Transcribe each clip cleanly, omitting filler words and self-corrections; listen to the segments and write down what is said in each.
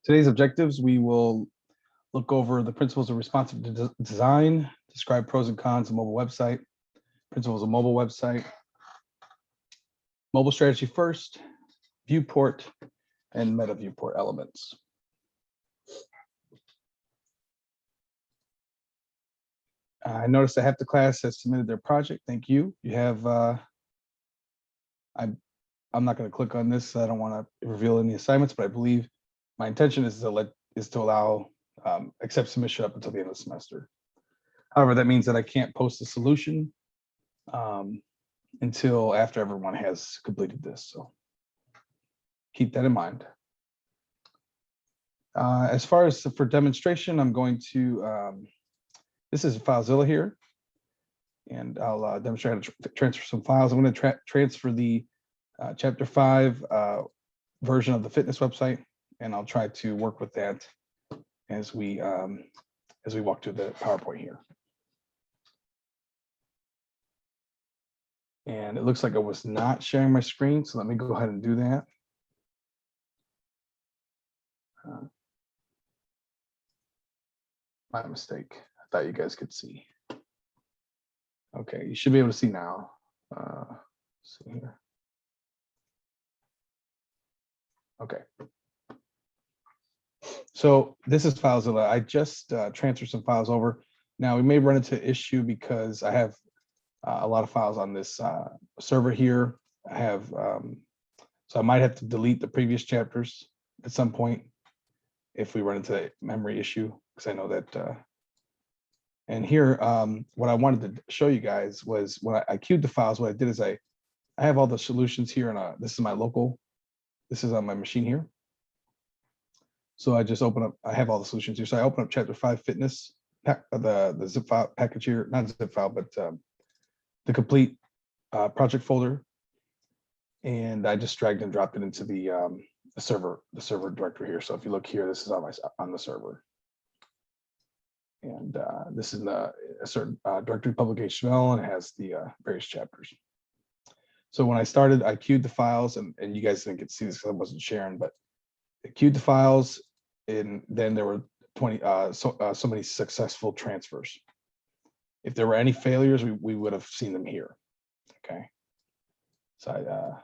Today's objectives, we will look over the principles of responsive design, describe pros and cons of mobile website, principles of mobile website, mobile strategy first, viewport, and meta viewport elements. I noticed that half the class has submitted their project. Thank you. You have, I'm not going to click on this. I don't want to reveal any assignments, but I believe my intention is to allow accept submission up until the end of the semester. However, that means that I can't post a solution until after everyone has completed this. So keep that in mind. As far as for demonstration, I'm going to, this is FileZilla here, and I'll demonstrate how to transfer some files. I'm going to transfer the Chapter 5 version of the fitness website, and I'll try to work with that as we walk through the PowerPoint here. And it looks like I was not sharing my screen, so let me go ahead and do that. My mistake. I thought you guys could see. Okay, you should be able to see now. See here. Okay. So this is FileZilla. I just transferred some files over. Now we may run into an issue because I have a lot of files on this server here. I have, so I might have to delete the previous chapters at some point if we run into a memory issue, because I know that. And here, what I wanted to show you guys was when I queued the files, what I did is I have all the solutions here, and this is my local, this is on my machine here. So I just open up, I have all the solutions here. So I open up Chapter 5 Fitness, the zip file package here, not zip file, but the complete project folder. And I just dragged and dropped it into the server directory here. So if you look here, this is on the server. And this is a certain directory public HTML, and it has the various chapters. So when I started, I queued the files, and you guys didn't get to see this because I wasn't sharing, but I queued the files, and then there were 20 so many successful transfers. If there were any failures, we would have seen them here. Okay. So I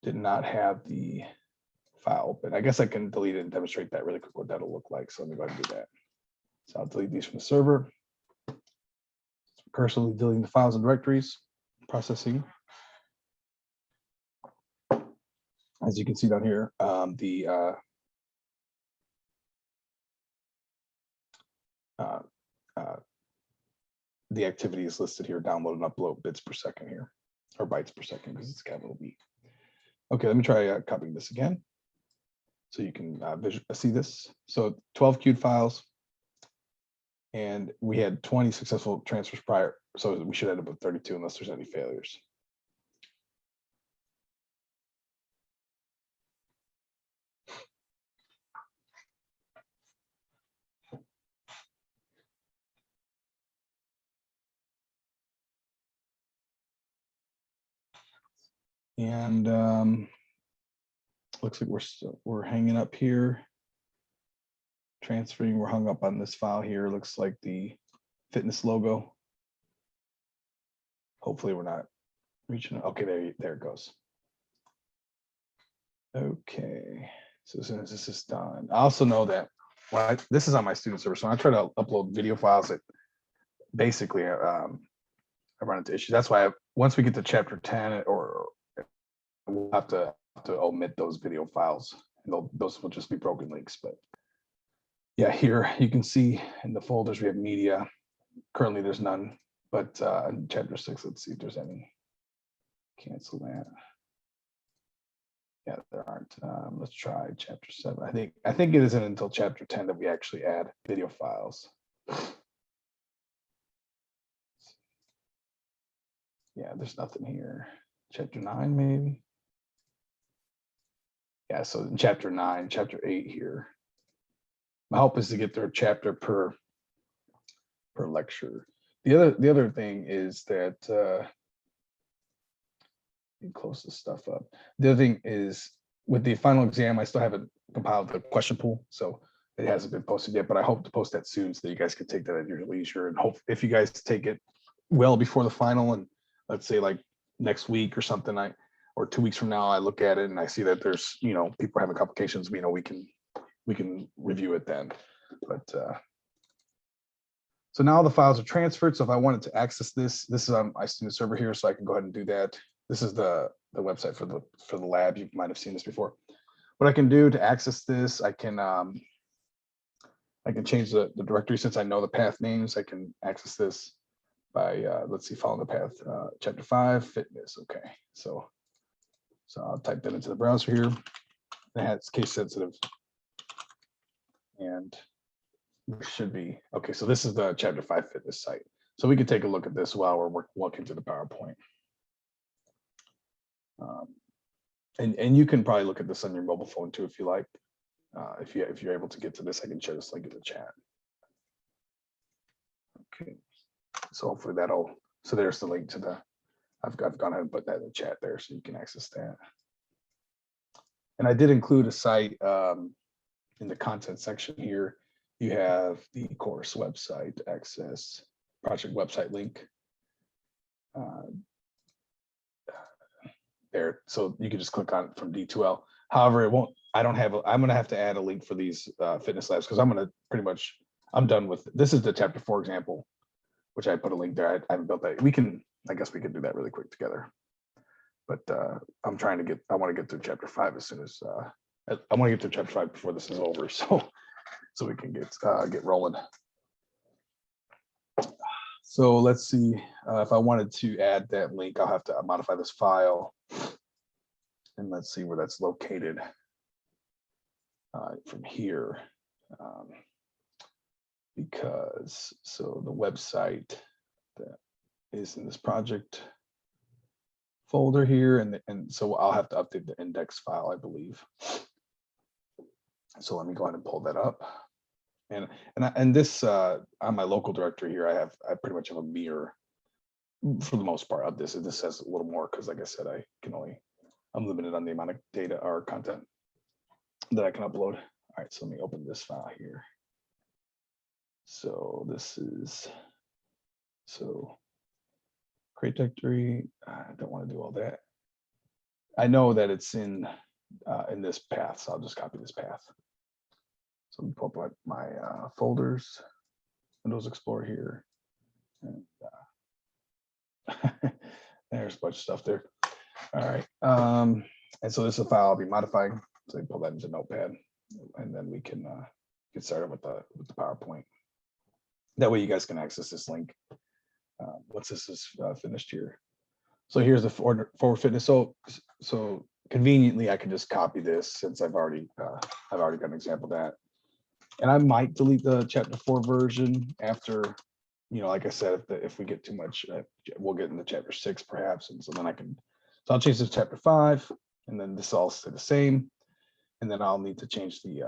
did not have the file open. I guess I can delete it and demonstrate that really quick what that'll look like. So let me go ahead and do that. So I'll delete these from the server. Cursively deleting the files and directories, processing. As you can see down here, the activity is listed here, download and upload bits per second here, or bytes per second, because it's capital B. Okay, let me try copying this again, so you can see this. So 12 queued files, and we had 20 successful transfers prior, so we should end up with 32 unless there's any failures. And looks like we're hanging up here. Transferring, we're hung up on this file here. Looks like the fitness logo. Hopefully we're not reaching. Okay, there it goes. Okay, so as soon as this is done, I also know that this is on my student server, so when I try to upload video files, it basically I run into issues. That's why once we get to Chapter 10, or we'll have to omit those video files, and those will just be broken links. But yeah, here you can see in the folders we have media. Currently there's none, but in Chapter 6, let's see if there's any. Cancel that. Yeah, there aren't. Let's try Chapter 7. I think it isn't until Chapter 10 that we actually add video files. Yeah, there's nothing here. Chapter 9, maybe. Yeah, so in Chapter 9, Chapter 8 here. My hope is to get their chapter per lecture. The other thing is that close this stuff up. The other thing is with the final exam, I still haven't compiled the question pool. So it hasn't been posted yet, but I hope to post that soon so that you guys can take that at your leisure. And hope if you guys take it well before the final, and let's say like next week or something, or 2 weeks from now, I look at it and I see that there's, people having complications, we can review it then. But so now the files are transferred. So if I wanted to access this is on my student server here, so I can go ahead and do that. This is the website for the lab. You might have seen this before. What I can do to access this, I can change the directory. Since I know the path names, I can access this by let's see, follow the path, chapter 5 fitness. Okay, so I'll type that into the browser here. That's case sensitive, and it should be okay. So this is the chapter 5 fitness site. So we can take a look at this while we're walking through the PowerPoint. And you can probably look at this on your mobile phone too if you like. If you're able to get to this, I can share this link in the chat. Okay, so hopefully so there's the link to the, I've gone ahead and put that in the chat there so you can access that. And I did include a site in the content section here. You have the course website access, project website link there. So you can just click on it from D2L. However, I'm gonna have to add a link for these fitness labs because I'm done with, this is the chapter 4 example, which I put a link there. I haven't built that. I guess we can do that really quick together. But I want to get through chapter 5 as soon as, I want to get through chapter 5 before this is over. So we can get rolling. So let's see, if I wanted to add that link, I'll have to modify this file. And let's see where that's located from here. Because the website that is in this project folder here, and so I'll have to update the index file, I believe. So let me go ahead and pull that up. And this on my local directory here, I pretty much have a mirror for the most part of this. And this has a little more because, like I said, I'm limited on the amount of data or content that I can upload. All right, so let me open this file here. So this is create directory. I don't want to do all that. I know that it's in this path, so I'll just copy this path. So let me pull up my folders, Windows Explorer here. And there's a bunch of stuff there. All right. And so this is a file I'll be modifying. So I pull that into Notepad, and then we can get started with the PowerPoint. That way you guys can access this link once this is finished here. So here's the forward fitness. So conveniently, I can just copy this since I've already got an example of that. And I might delete the chapter 4 version after, like I said, if we get too much, we'll get into chapter 6 perhaps. And so then so I'll change this to chapter 5, and then this all stay the same. And then I'll need to change the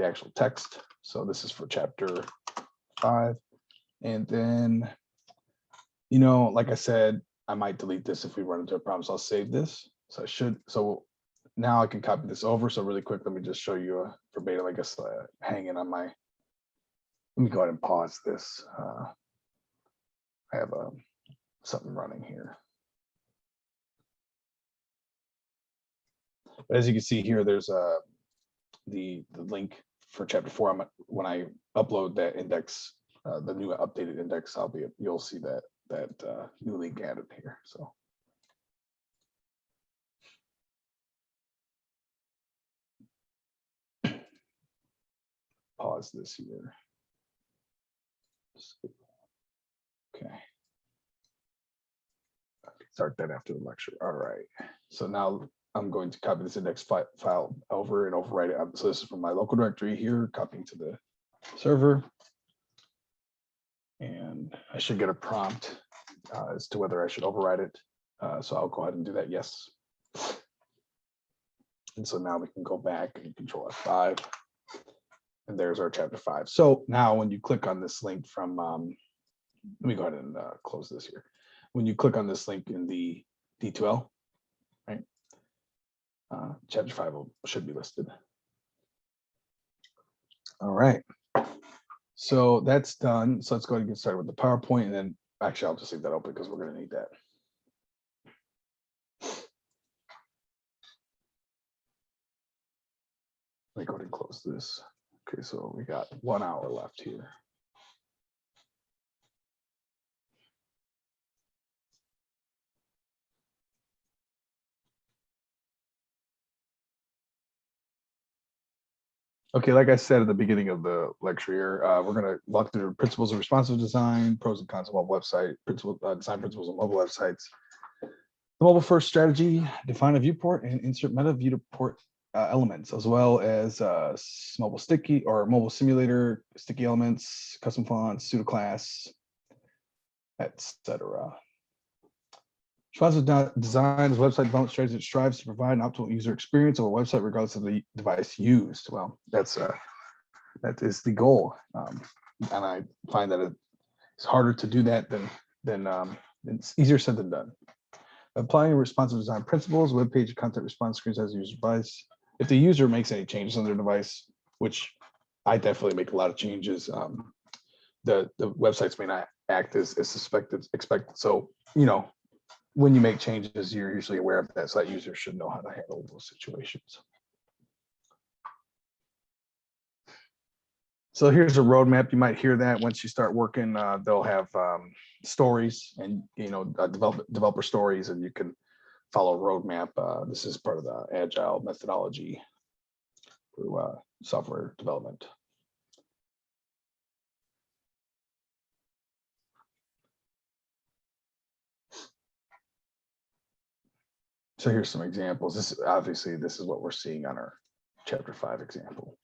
actual text. So this is for chapter 5. And then, like I said, I might delete this if we run into a problem. So I'll save this. So now I can copy this over. So really quick, let me just show you a verbatim, I guess, hanging on my, let me go ahead and pause this. I have something running here. But as you can see here, there's the link for chapter 4. When I upload that index, the new updated index, you'll see that new link added here. So. Pause this here. Okay. Start that after the lecture. All right. So now I'm going to copy this index file over and overwrite it. So this is from my local directory here, copying to the server. And I should get a prompt as to whether I should overwrite it. So I'll go ahead and do that. Yes. And so now we can go back and Control F5. And there's our chapter 5. So now when you click on this link from, let me go ahead and close this here. When you click on this link in the D2L, right, chapter 5 should be listed. All right. So that's done. So let's go ahead and get started with the PowerPoint, and then actually I'll just leave that open because we're going to need that. Let me go ahead and close this. Okay, so we got 1 hour left here. Okay, like I said at the beginning of the lecture here, we're going to walk through the principles of responsive design, pros and cons of mobile website, design principles of mobile websites, the mobile first strategy, define a viewport, and insert meta viewport elements, as well as mobile sticky or mobile simulator, sticky elements, custom fonts, pseudo class, etc. Responsive design is a website development strategy that strives to provide an optimal user experience of a website regardless of the device used. Well, that is the goal, and I find that it's harder to do that than it's easier said than done. Applying responsive design principles, web page content response screens as a user device. If the user makes any changes on their device, which I definitely make a lot of changes, the websites may not act as expected. So, when you make changes, you're usually aware of that, so that user should know how to handle those situations. So here's a roadmap. You might hear that once you start working, they'll have stories and developer stories, and you can follow a roadmap. This is part of the agile methodology for software development. So here's some examples. This is what we're seeing on our chapter 5 example.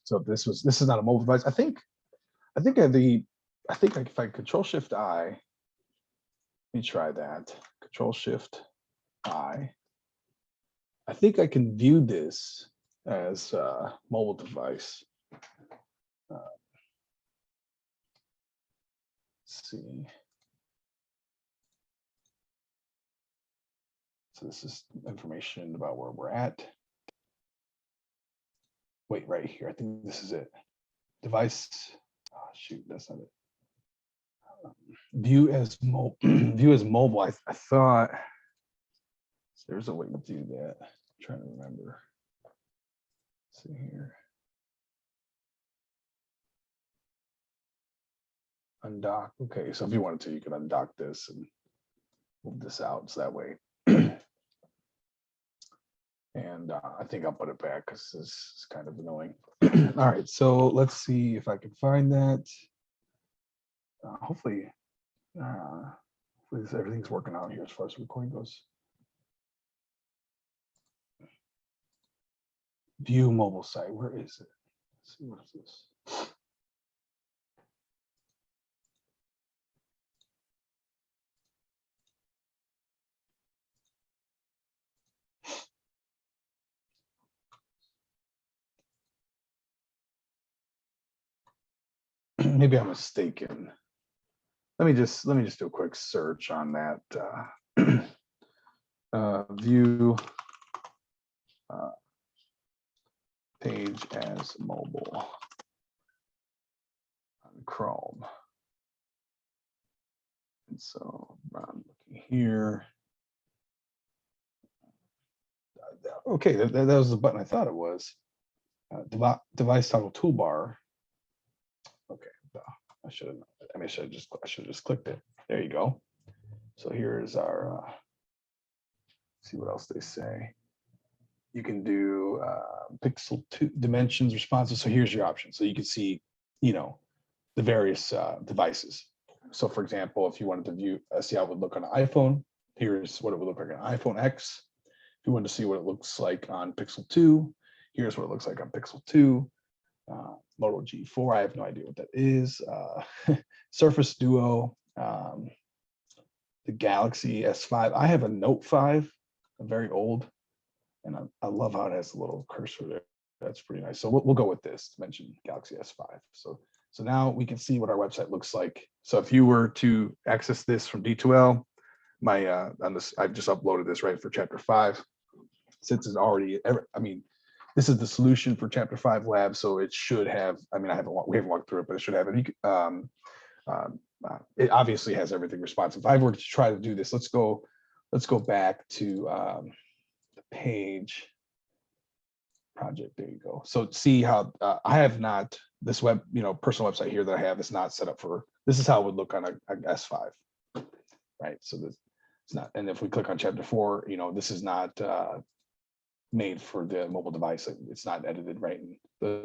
So this is not a mobile device. I think if I Control Shift I, let me try that. Control Shift I think I can view this as a mobile device. Let's see. So this is information about where we're at. Wait, right here. I think this is it. Device. Oh, shoot, that's not it. View as mobile. View as mobile. I thought there's a way to do that. I'm trying to remember. Let's see here. Undock. Okay, so if you wanted to, you could undock this and move this out so that way. And I think I'll put it back because this is kind of annoying. All right, so let's see if I can find that. Hopefully everything's working out here as far as recording goes. View mobile site. Where is it? Let's see, what is this? Maybe I'm mistaken. Let me just do a quick search on that. View page as mobile on Chrome. And so I'm looking here. Okay, that was the button I thought it was. Device toggle toolbar. Okay, I should have just clicked it. There you go. So here's our. See what else they say. You can do pixel 2 dimensions responses. So here's your option. So you can see, the various devices. So for example, if you wanted to view, see how it would look on an iPhone, here's what it would look like on iPhone X. If you want to see what it looks like on Pixel 2, here's what it looks like on Pixel 2. Moto G4, I have no idea what that is. Surface Duo, the Galaxy S5. I have a Note 5, a very old, and I love how it has a little cursor there. That's pretty nice. So we'll go with this to mention Galaxy S5. So now we can see what our website looks like. So if you were to access this from D2L, on this, I've just uploaded this right for chapter 5. Since it's already, this is the solution for Chapter 5 Lab, so it should have. I mean, we haven't walked through it, but it should have it. It obviously has everything responsive. If I were to try to do this, let's go back to the page project. There you go. So see how I have not this web, personal website here that I have is not set up for. This is how it would look on a S5, right? So this it's not. And if we click on Chapter 4, this is not made for the mobile device. It's not edited right, and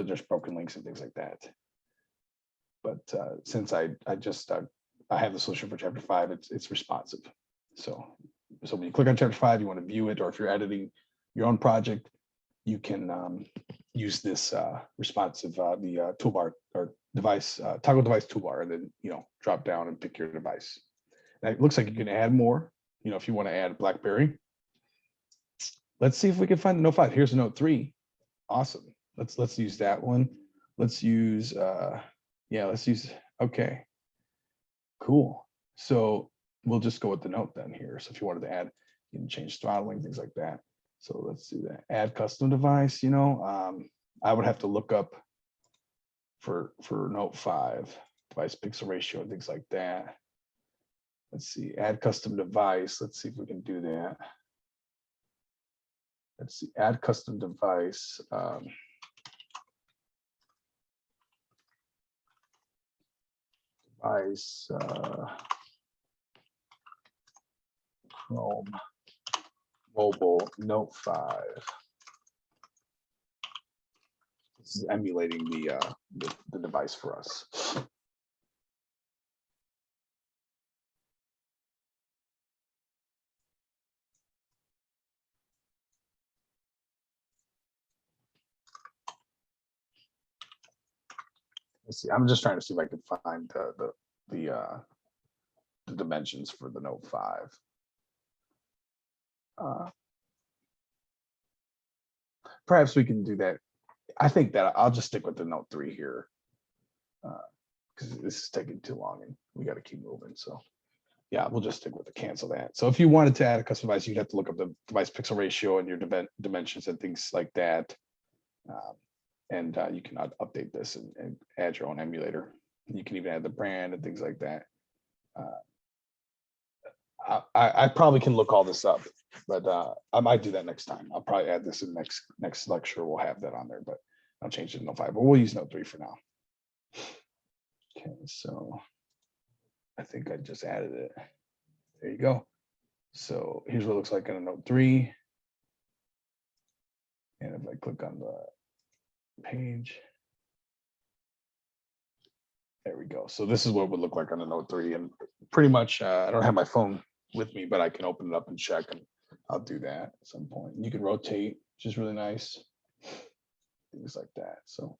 there's broken links and things like that. But since I have the solution for Chapter 5, it's responsive. So when you click on Chapter 5, you want to view it, or if you're editing your own project, you can use this responsive the toolbar or device toggle device toolbar, and then drop down and pick your device. And it looks like you can add more. If you want to add BlackBerry, let's see if we can find Note 5. Here's a Note 3. Awesome. Let's use that one. Let's use okay. Cool. So we'll just go with the Note then here. So if you wanted to add, you can change throttling, things like that. So let's do that. Add custom device. I would have to look up for Note 5 device pixel ratio and things like that. Let's see, add custom device. Let's see if we can do that. Let's see, add custom device. Device Chrome mobile Note 5. This is emulating the device for us. Let's see. I'm just trying to see if I can find the dimensions for the Note 5. Perhaps we can do that. I think that I'll just stick with the Note 3 here because this is taking too long and we got to keep moving. So yeah, we'll just stick with the cancel that. So if you wanted to add a custom device, you'd have to look up the device pixel ratio and your dimensions and things like that. And you can update this and add your own emulator. You can even add the brand and things like that. I probably can look all this up, but I might do that next time. I'll probably add this in next lecture. We'll have that on there, but I'll change it to Note 5, but we'll use Note 3 for now. Okay, so I think I just added it. There you go. So here's what it looks like in a Note 3. And if I click on the page, there we go. So this is what it would look like on a Note 3. And pretty much, I don't have my phone with me, but I can open it up and check, and I'll do that at some point. You can rotate, which is really nice. Things like that. So,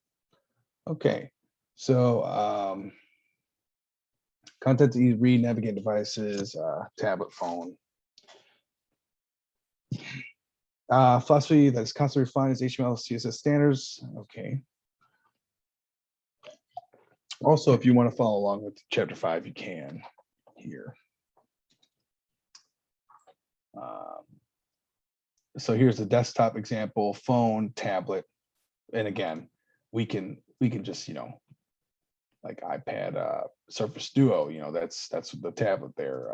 okay. So content to read, navigate devices, tablet, phone. Philosophy that is constantly refined is HTML, CSS standards. Okay. Also, if you want to follow along with Chapter 5, you can here. So here's a desktop example, phone, tablet, and again, we can just like iPad, Surface Duo, that's the tablet there.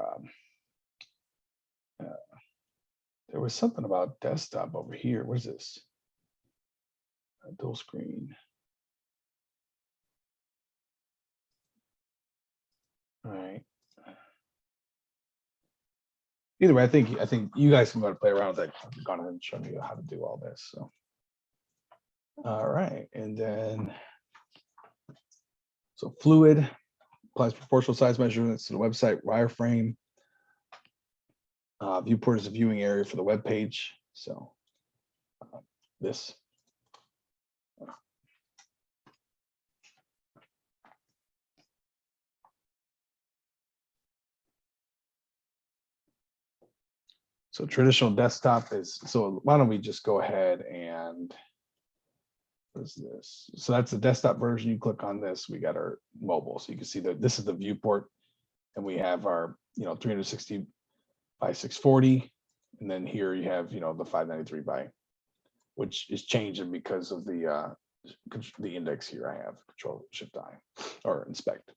There was something about desktop over here. What is this? Dual screen. All right. Either way, I think you guys can go to play around with that. I've gone ahead and shown you how to do all this. So, all right, and then so fluid applies proportional size measurements to the website wireframe. Viewport is a viewing area for the web page. So this. So traditional desktop is, so why don't we just go ahead and, what is this? So that's the desktop version. You click on this, we got our mobile. So you can see that this is the viewport, and we have our 360 by 640. And then here you have the 593 by which is changing because of the index here. I have Control-Shift-I or inspect.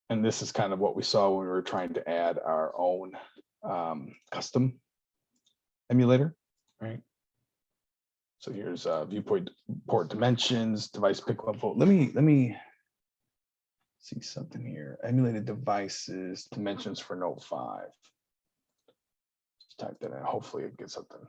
And this is kind of what we saw when we were trying to add our own custom emulator, right? So here's viewport port dimensions, device pick level. Let me see something here. Emulated devices, dimensions for Note 5. Just type that in. Hopefully it gets something.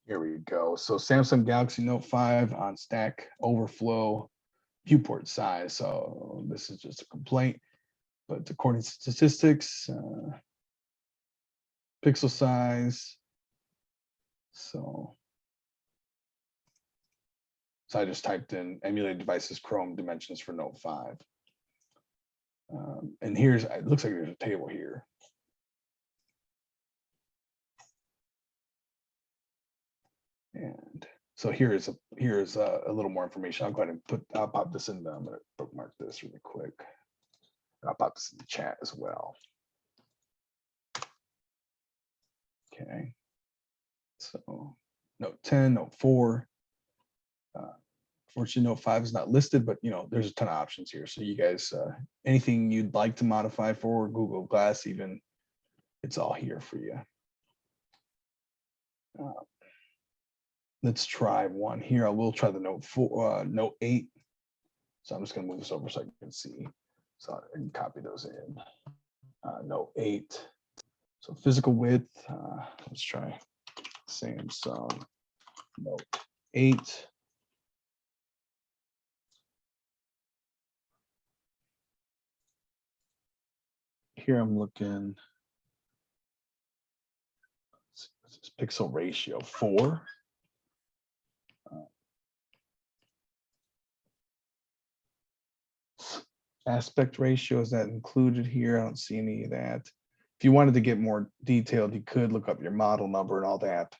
Here we go. So Samsung Galaxy Note 5 on Stack Overflow viewport size. So this is just a complaint, but according to statistics, pixel size. So I just typed in emulated devices Chrome dimensions for Note 5. And here's, it looks like there's a table here. And so here's a little more information. I'll go ahead and I'll pop this in. I'm going to bookmark this really quick. I'll pop this in the chat as well. Okay. So Note 10, Note 4. Fortunately, Note 5 is not listed, but there's a ton of options here. So you guys, anything you'd like to modify for Google Glass, even, it's all here for you. Let's try one here. I will try the Note 8. So I'm just going to move this over so I can see. So I can copy those in. Note 8. So physical width. Let's try Samsung Note 8. Here I'm looking. This is pixel ratio 4. Aspect ratio, is that included here? I don't see any of that. If you wanted to get more detailed, you could look up your model number and all that.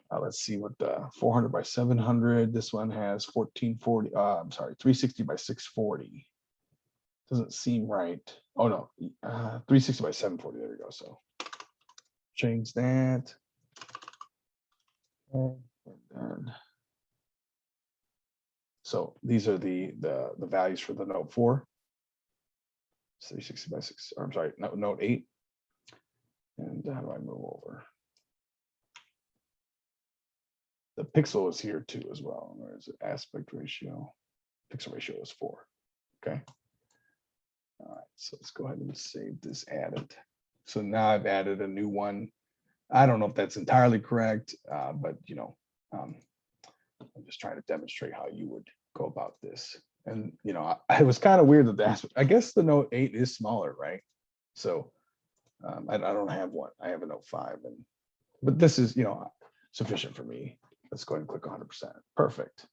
Let's see what the 400 by 700. This one has 1440. I'm sorry, 360 by 640. Doesn't seem right. Oh no, 360 by 740. There we go. So change that. And then, so these are the values for the Note 4. 360 by 6. Or I'm sorry, Note 8. And how do I move over? The pixel is here too as well. Where's the aspect ratio? Pixel ratio is 4. Okay. All right, so let's go ahead and save this, add it. So now I've added a new one. I don't know if that's entirely correct, but I'm just trying to demonstrate how you would go about this. And it was kind of weird that the aspect, I guess the Note 8 is smaller, right? So I don't have one. I have a Note 5, but this is sufficient for me. Let's go ahead and click 100%. Perfect.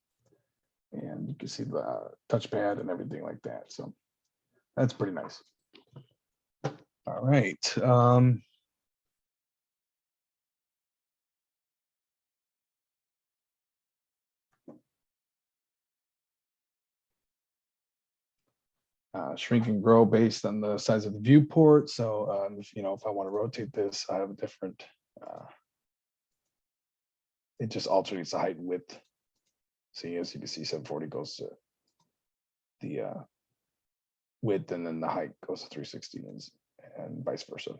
And you can see the touchpad and everything like that. So that's pretty nice. All right. Shrink and grow based on the size of the viewport. So if I want to rotate this, I have a different. It just alternates the height and width. See, as you can see, 740 goes to the width, and then the height goes to 360, and vice versa.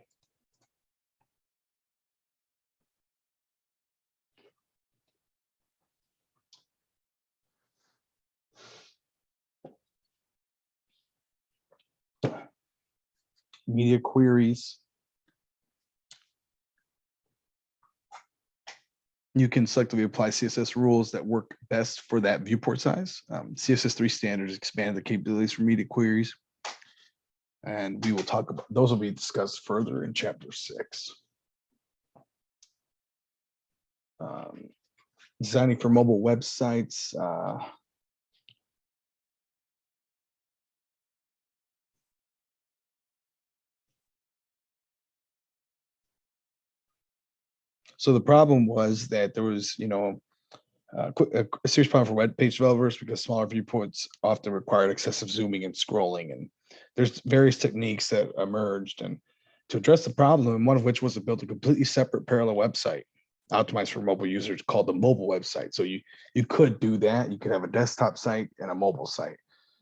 Media queries. You can selectively apply CSS rules that work best for that viewport size. CSS3 standards expand the capabilities for media queries. And we will talk about, those will be discussed further in chapter 6. Designing for mobile websites. So the problem was that there was, a serious problem for web page developers because smaller viewports often required excessive zooming and scrolling. And there's various techniques that emerged and to address the problem, one of which was to build a completely separate parallel website optimized for mobile users called the mobile website. So you could do that. You could have a desktop site and a mobile site.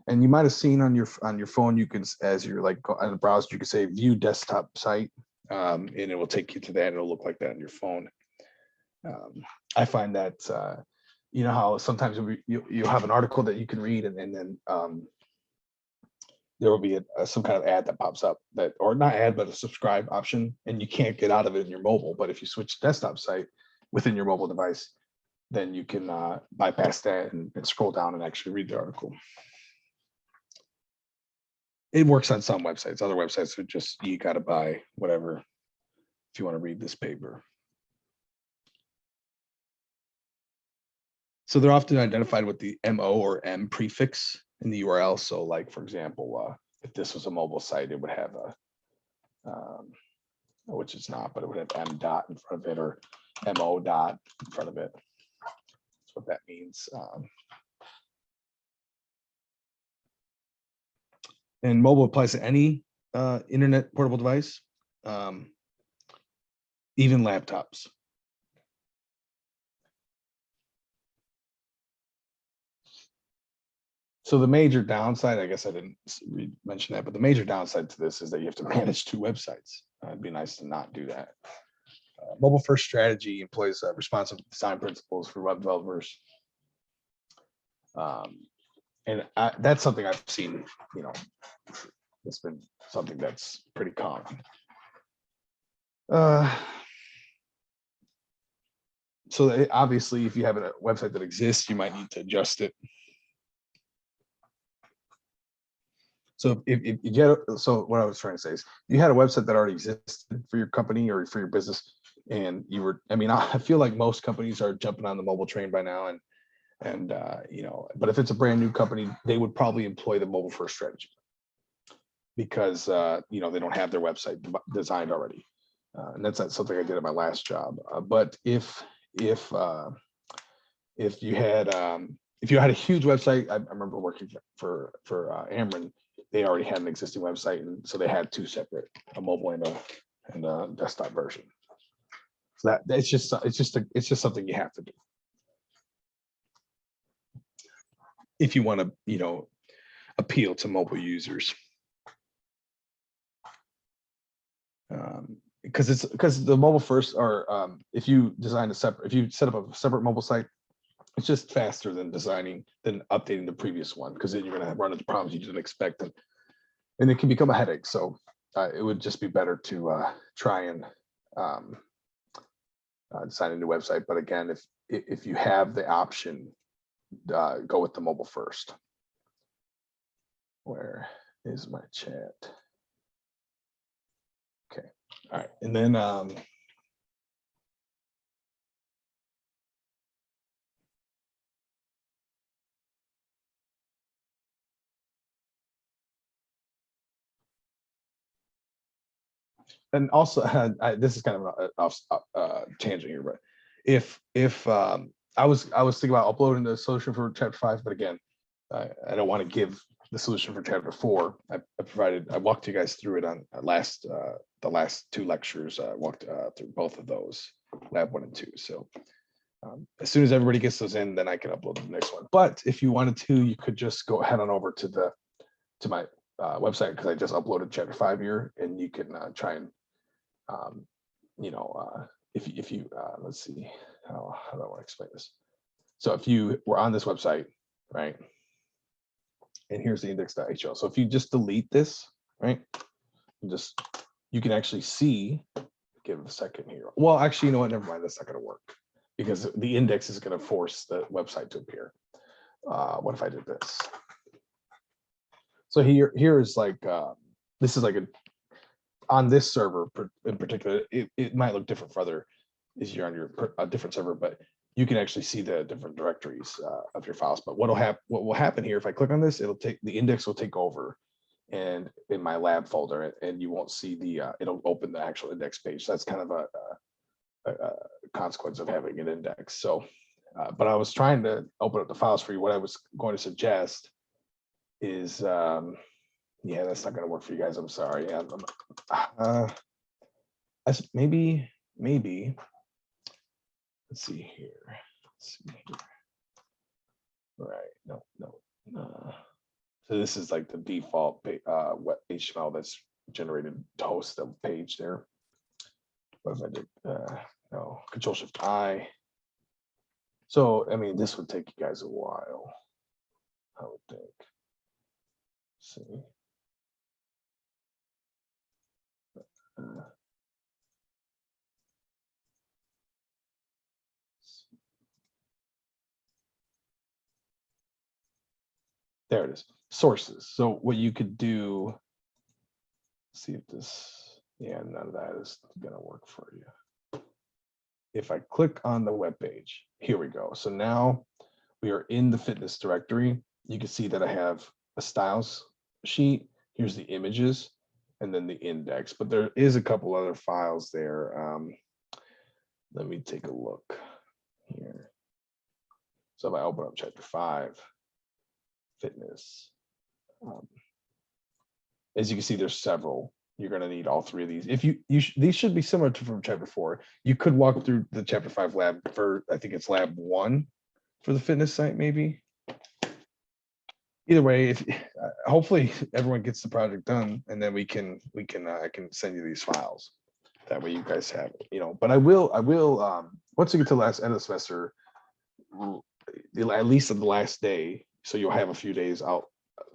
And you might have seen on your phone, you can, as you're like on the browser, you can say view desktop site, and it will take you to that. It'll look like that on your phone. I find that you know how sometimes you have an article that you can read, and then there will be some kind of ad that pops up, that, or not ad, but a subscribe option, and you can't get out of it in your mobile. But if you switch desktop site within your mobile device, then you can bypass that and scroll down and actually read the article. It works on some websites. Other websites are just, you got to buy whatever if you want to read this paper. So they're often identified with the MO or M prefix in the URL. So like, for example, if this was a mobile site, it would have a, which it's not, but it would have M dot in front of it, or MO dot in front of it. That's what that means. And mobile applies to any internet portable device, even laptops. So the major downside, I guess I didn't mention that, but the major downside to this is that you have to manage two websites. It'd be nice to not do that. Mobile first strategy employs responsive design principles for web developers. And that's something I've seen, it's been something that's pretty common. So obviously, if you have a website that exists, you might need to adjust it. So if you had, so what I was trying to say is, you had a website that already existed for your company or for your business, and you were, I feel like most companies are jumping on the mobile train by now, and but if it's a brand new company, they would probably employ the mobile first strategy because they don't have their website designed already, and that's not something I did at my last job. But if you had a huge website, I remember working for Ameren. They already had an existing website, and so they had two separate, a mobile and a desktop version. So it's just something you have to do if you want to appeal to mobile users. Because the mobile first, or if you set up a separate mobile site, it's just faster than updating the previous one, because then you're going to run into problems you didn't expect, and it can become a headache. So it would just be better to try and design a new website. But again, if you have the option, go with the mobile first. Where is my chat? Okay, all right, and then and also, this is kind of an off tangent here, but if I was thinking about uploading the solution for chapter 5, but again, I don't want to give the solution for chapter 4. I walked you guys through it on the last 2 lectures. I walked through both of those, lab 1 and 2. So as soon as everybody gets those in, then I can upload the next one. But if you wanted to, you could just go ahead on over to my website, because I just uploaded chapter 5 here, and you can try and if you let's see, how do I want to explain this? So if you were on this website, right, and here's the index.html. So if you just delete this, right, you can actually see, give it a second here. Well, actually, you know what, never mind, that's not going to work, because the index is going to force the website to appear. What if I did this? So here is like, this is like on this server in particular, it might look different for other, if you're on a different server, but you can actually see the different directories of your files. But what will happen here, if I click on this, the index will take over, and in my lab folder, and you won't see it'll open the actual index page. So that's kind of a consequence of having an index. So, but I was trying to open up the files for you. What I was going to suggest is, yeah, that's not going to work for you guys. I'm sorry. Yeah, maybe. Let's see here. Right. No. So this is like the default web HTML that's generated to host the page there. What if I did? No. Control Shift I. So I mean, this would take you guys a while, I would think. Let's see. There it is. Sources. So what you could do, see if this, yeah, none of that is going to work for you. If I click on the web page, here we go. So now we are in the fitness directory. You can see that I have a styles sheet. Here's the images and then the index, but there is a couple other files there. Let me take a look here. So if I open up chapter 5, fitness, as you can see, there's several. You're going to need all 3 of these. If these should be similar to from chapter 4. You could walk through the chapter 5 lab for, I think it's lab 1 for the fitness site, maybe. Either way, if hopefully everyone gets the project done, and then I can send you these files. That way you guys have it, you know. But I will once you get to the end of the semester, at least on the last day, so you'll have a few days out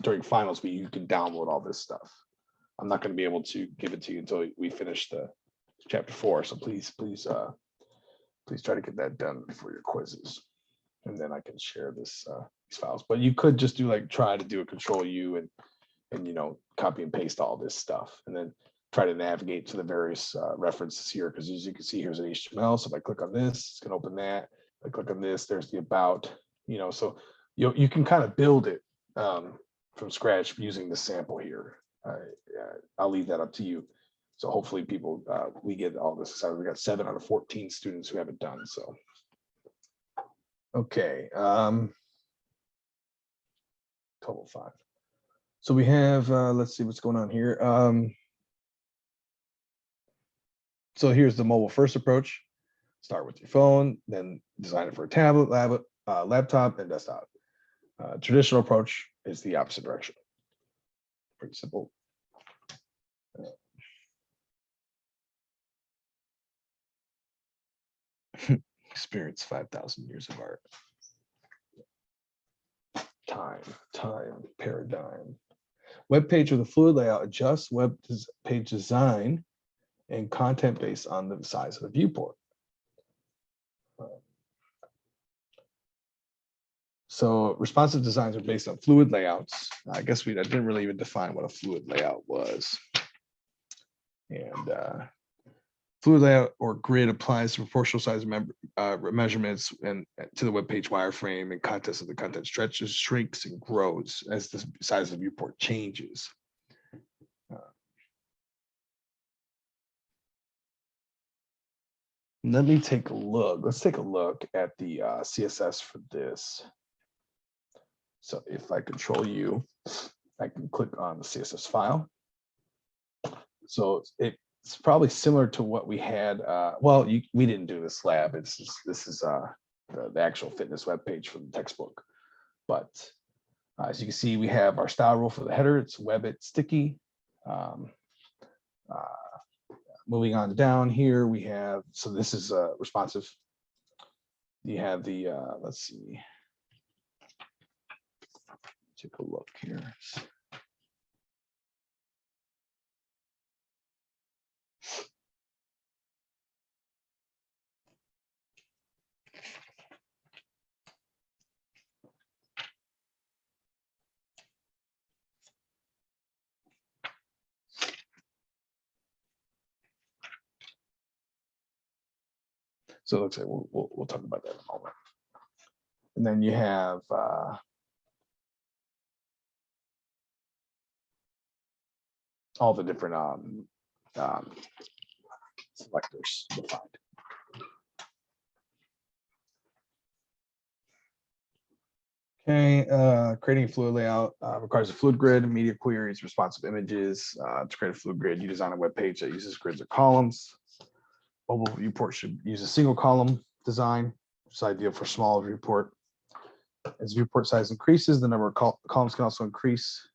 during finals where you can download all this stuff. I'm not going to be able to give it to you until we finish the chapter 4. So please try to get that done before your quizzes, and then I can share these files. But you could just try to do a Control U and copy and paste all this stuff, and then try to navigate to the various references here. Because as you can see, here's an HTML. So if I click on this, it's going to open that. If I click on this, there's the about. So you can kind of build it from scratch using the sample here. I'll leave that up to you. So hopefully people, we get all this assignment. We got 7 out of 14 students who have it done. So, okay. Total 5. So we have, let's see what's going on here. So here's the mobile first approach. Start with your phone, then design it for a tablet, laptop, and desktop. Traditional approach is the opposite direction. Pretty simple. Experience 5,000 years of art. Time, paradigm. Web page with a fluid layout adjusts web page design and content based on the size of the viewport. So responsive designs are based on fluid layouts. I guess I didn't really even define what a fluid layout was. And fluid layout or grid applies to proportional size measurements and to the web page wireframe, and context of the content stretches, shrinks, and grows as the size of the viewport changes. Let me take a look. Let's take a look at the CSS for this. So if I Control U, I can click on the CSS file. So it's probably similar to what we had. Well, we didn't do this lab. This is the actual fitness web page from the textbook. But as you can see, we have our style rule for the header. It's Webbit sticky. Moving on down here, we have, so this is responsive. You have the, let's see. Take a look here. So it looks like we'll talk about that in a moment. And then you have all the different selectors defined. Okay, creating a fluid layout requires a fluid grid, media queries, responsive images. To create a fluid grid, you design a web page that uses grids or columns. Mobile viewport should use a single column design, which is ideal for small viewport. As viewport size increases, the number of columns can also increase.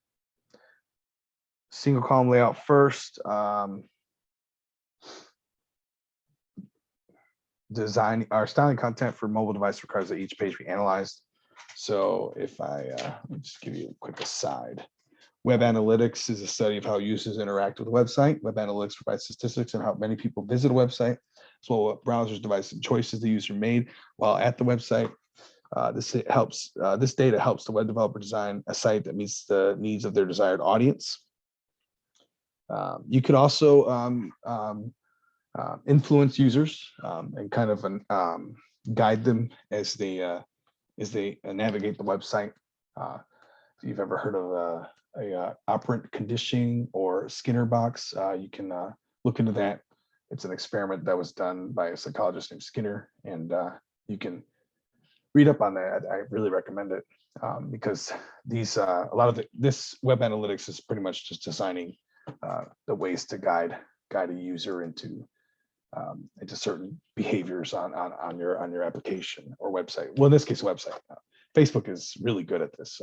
Single column layout first. Design our styling content for mobile device requires that each page be analyzed. So if I let me just give you a quick aside. Web analytics is a study of how users interact with a website. Web analytics provides statistics on how many people visit a website, as well as what browsers, devices, and choices the user made while at the website. This data helps the web developer design a site that meets the needs of their desired audience. You could also influence users and kind of guide them as they navigate the website. If you've ever heard of a operant conditioning or Skinner box, you can look into that. It's an experiment that was done by a psychologist named Skinner, and you can read up on that. I really recommend it because these a lot of this web analytics is pretty much just designing the ways to guide a user into certain behaviors on your application or website. Well, in this case, website. Facebook is really good at this.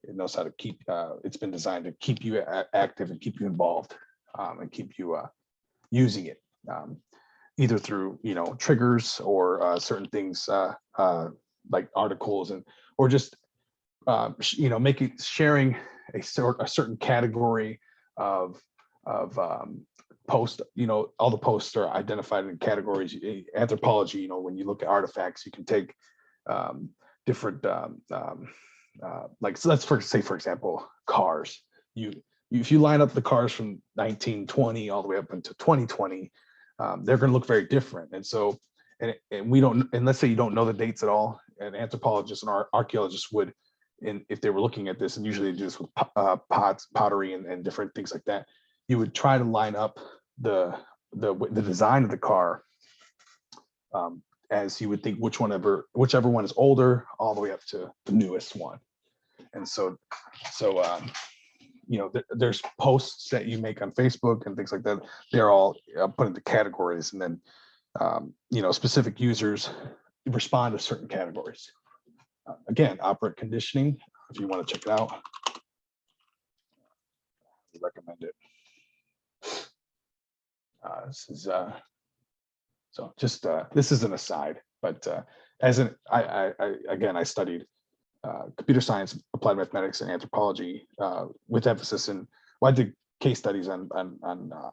It knows how to keep. It's been designed to keep you active and keep you involved and keep you using it, either through triggers or certain things like articles or just sharing a certain category of post. All the posts are identified in categories. Anthropology, when you look at artifacts, you can take different so let's say, for example, cars. If you line up the cars from 1920 all the way up into 2020, they're going to look very different. And so and we don't, and let's say you don't know the dates at all, an anthropologist and archaeologist would, and if they were looking at this, and usually they do this with pottery and different things like that, you would try to line up the design of the car as you would think whichever one is older all the way up to the newest one. And so there's posts that you make on Facebook and things like that. They're all put into categories, and then specific users respond to certain categories. Again, operant conditioning, if you want to check it out, I recommend it. This is this is an aside, but I studied computer science, applied mathematics, and anthropology with emphasis in. I did case studies on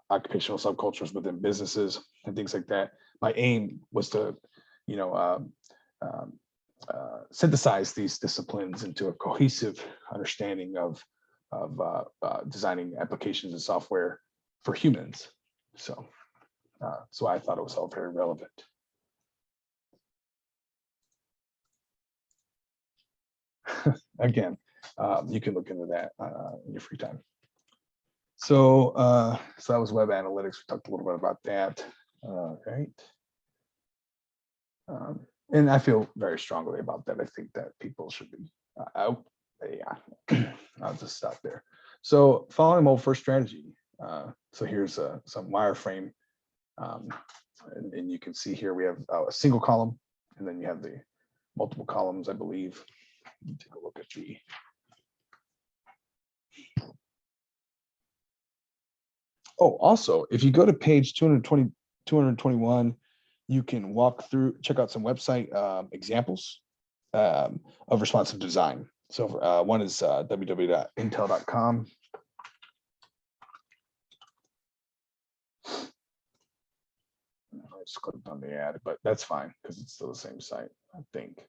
occupational subcultures within businesses and things like that. My aim was to, synthesize these disciplines into a cohesive understanding of designing applications and software for humans. So I thought it was all very relevant. Again, you can look into that in your free time. So that was web analytics. We talked a little bit about that. Right. And I feel very strongly about that. I think that people should be I'll just stop there. So following mobile first strategy. So here's some wireframe. And you can see here we have a single column, and then you have the multiple columns, I believe. Take a look at the also, if you go to page 221, you can check out some website examples of responsive design. So one is www.intel.com. I just clicked on the ad, but that's fine because it's still the same site, I think.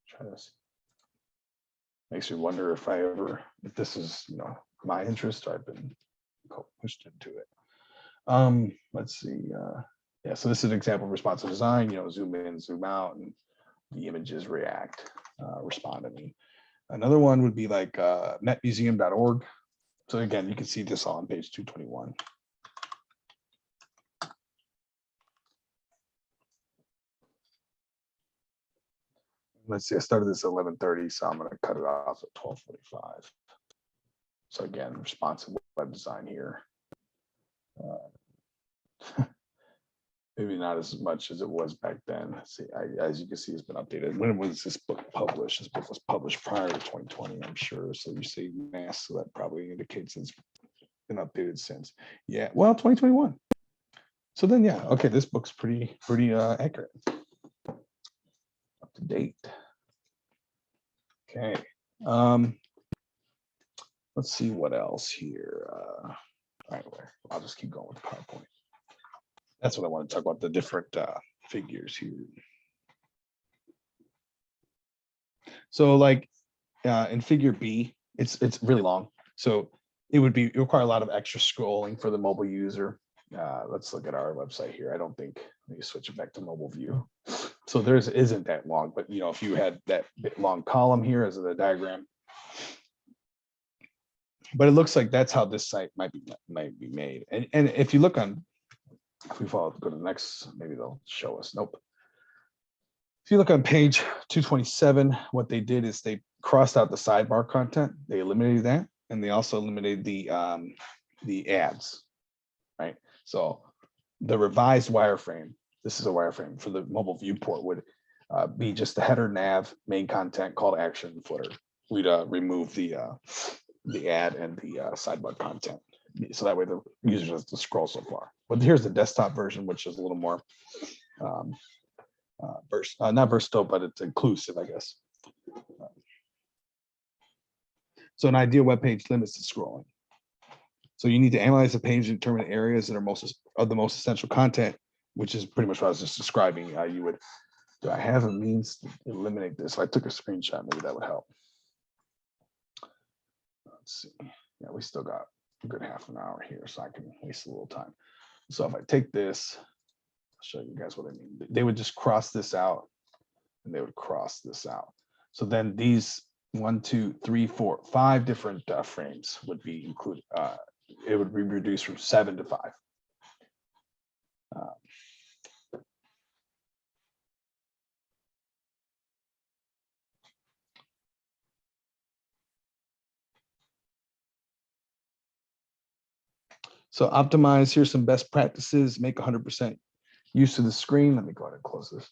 Try this. Makes me wonder if this is my interest or I've been pushed into it. Let's see. Yeah, so this is an example of responsive design. Zoom in, zoom out, and the images react, respond. Another one would be like metmuseum.org. So again, you can see this on page 221. Let's see, I started this at 11:30, so I'm going to cut it off at 12:45. So again, responsive web design here. Maybe not as much as it was back then. See, as you can see, it's been updated. When was this book published? This book was published prior to 2020, I'm sure. So you see mass, so that probably indicates it's been updated since. Yeah, well, 2021. So then, yeah, okay, this book's pretty accurate, up to date. Okay, let's see what else here. All right, I'll just keep going with the PowerPoint. That's what I want to talk about, the different figures here. So like in figure B, it's really long. So it would require a lot of extra scrolling for the mobile user. Let's look at our website here. I don't think, let me switch it back to mobile view. So theirs isn't that long, but you know, if you had that bit long column here as the diagram, but it looks like that's how this site might be made. And if you look on, if we follow, go to the next, maybe they'll show us. Nope. If you look on page 227, what they did is they crossed out the sidebar content. They eliminated that, and they also eliminated the ads, right? So the revised wireframe, this is a wireframe for the mobile viewport, would be just the header, nav, main content, call to action, footer. We'd remove the ad and the sidebar content, so that way the user doesn't have to scroll so far. But here's the desktop version, which is a little more not versatile, but it's inclusive, I guess. So an ideal web page limits the scrolling. So you need to analyze the page and determine areas that are the most essential content, which is pretty much what I was just describing. You would, do I have a means to eliminate this? If I took a screenshot, maybe that would help. Let's see. Yeah, we still got a good half an hour here, so I can waste a little time. So if I take this, I'll show you guys what I mean. They would just cross this out, and they would cross this out. So then these 1, 2, 3, 4, 5 different frames would be included. It would be reduced from 7 to 5. So optimize, here's some best practices, make 100% use of the screen. Let me go ahead and close this.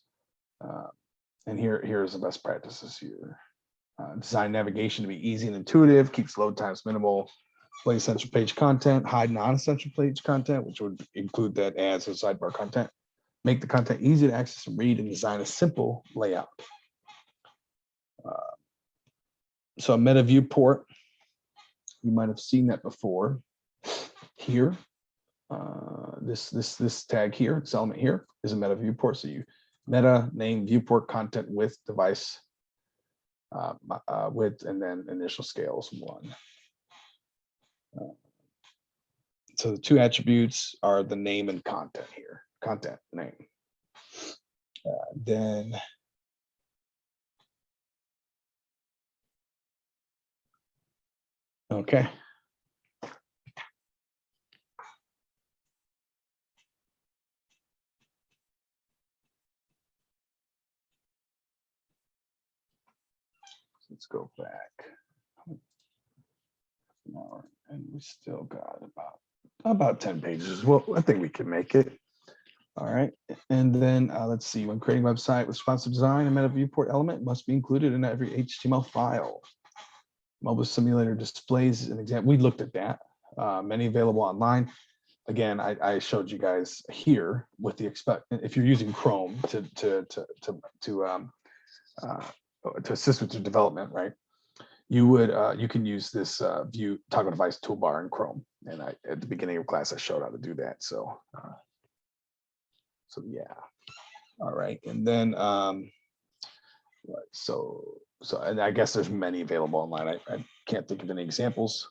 And here's the best practices here. Design navigation to be easy and intuitive, keeps load times minimal, display essential page content, hide non-essential page content, which would include that ads and sidebar content. Make the content easy to access and read, and design a simple layout. So a meta viewport, you might have seen that before. Here, this tag here, this element here is a meta viewport. So you meta name viewport content width device width, and then initial scales 1. So the 2 attributes are the name and content here, content name. Then okay. Let's go back. And we still got about 10 pages. Well, I think we can make it. All right. And then let's see, when creating a website with responsive design, a meta viewport element must be included in every HTML file. Mobile simulator displays an example. We looked at that. Many available online. Again, I showed you guys here with the if you're using Chrome to assist with your development, right? You would you can use this view toggle device toolbar in Chrome, and at the beginning of class I showed how to do that. So yeah, all right, and then and I guess there's many available online. I can't think of any examples.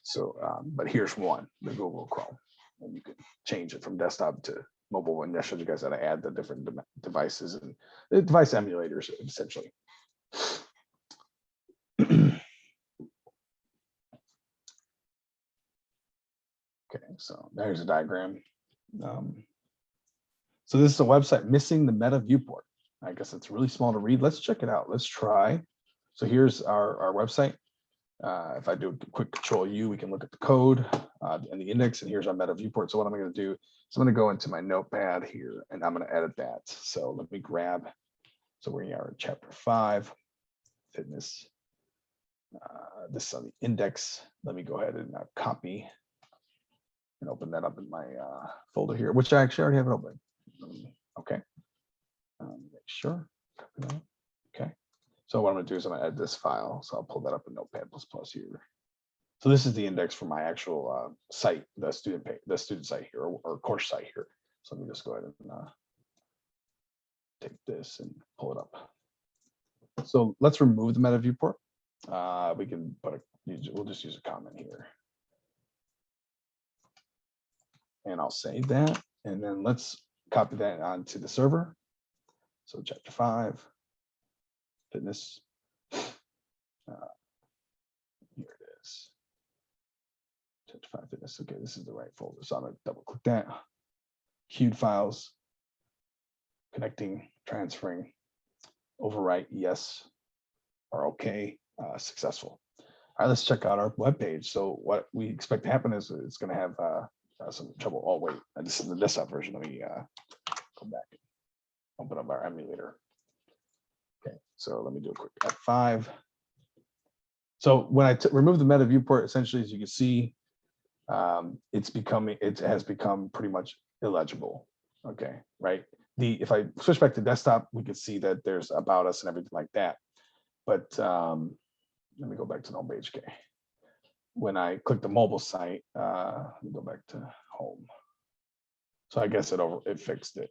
So but here's one, the Google Chrome, and you can change it from desktop to mobile. And I showed you guys how to add the different devices and the device emulators essentially. Okay, so there's a diagram. So this is a website missing the meta viewport. I guess it's really small to read. Let's check it out. Let's try. So here's our website. If I do a quick Control U, we can look at the code and the index, and here's our meta viewport. So what I'm going to do is I'm going to go into my notepad here, and I'm going to edit that. So let me grab, so we are in chapter 5, fitness. This is on the index. Let me go ahead and copy and open that up in my folder here, which I actually already have it open. Okay. Make sure. Copy that. Okay. So what I'm going to do is I'm going to add this file. So I'll pull that up in Notepad++ here. So this is the index for my actual site, the student site here, or course site here. So let me just go ahead and take this and pull it up. So let's remove the meta viewport. We can put we'll just use a comment here. And I'll save that. And then let's copy that onto the server. So chapter 5, fitness. Here it is. Chapter 5 fitness. Okay, this is the right folder. So I'm going to double click that. Queued files, connecting, transferring, overwrite, yes, or okay, successful. All right, let's check out our web page. So what we expect to happen is it's going to have some trouble. Oh, wait, this is the desktop version. Let me go back and open up our emulator. Okay, so let me do a quick F5. So when I remove the meta viewport, essentially, as you can see, it has become pretty much illegible. Okay, right? If I switch back to desktop, we can see that there's about us and everything like that. But let me go back to the home page. Okay. When I click the mobile site, let me go back to home. So I guess it fixed it.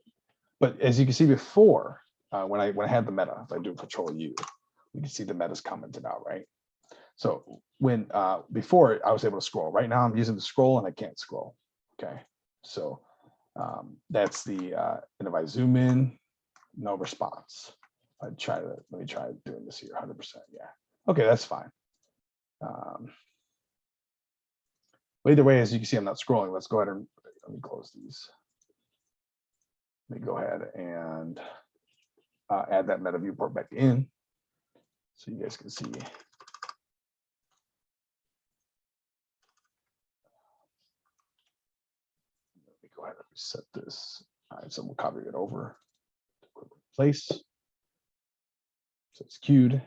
But as you can see before, when I had the meta, if I do Control U, you can see the meta's commented out, right? So when before I was able to scroll. Right now I'm using the scroll and I can't scroll. Okay, so that's the and if I zoom in, no response. Let me try doing this here. 100%. Yeah. Okay, that's fine. But either way, as you can see, I'm not scrolling. Let's go ahead and let me close these. Let me go ahead and add that meta viewport back in so you guys can see. Let me go ahead and reset this. All right, so we'll copy it over to quick place. So it's queued.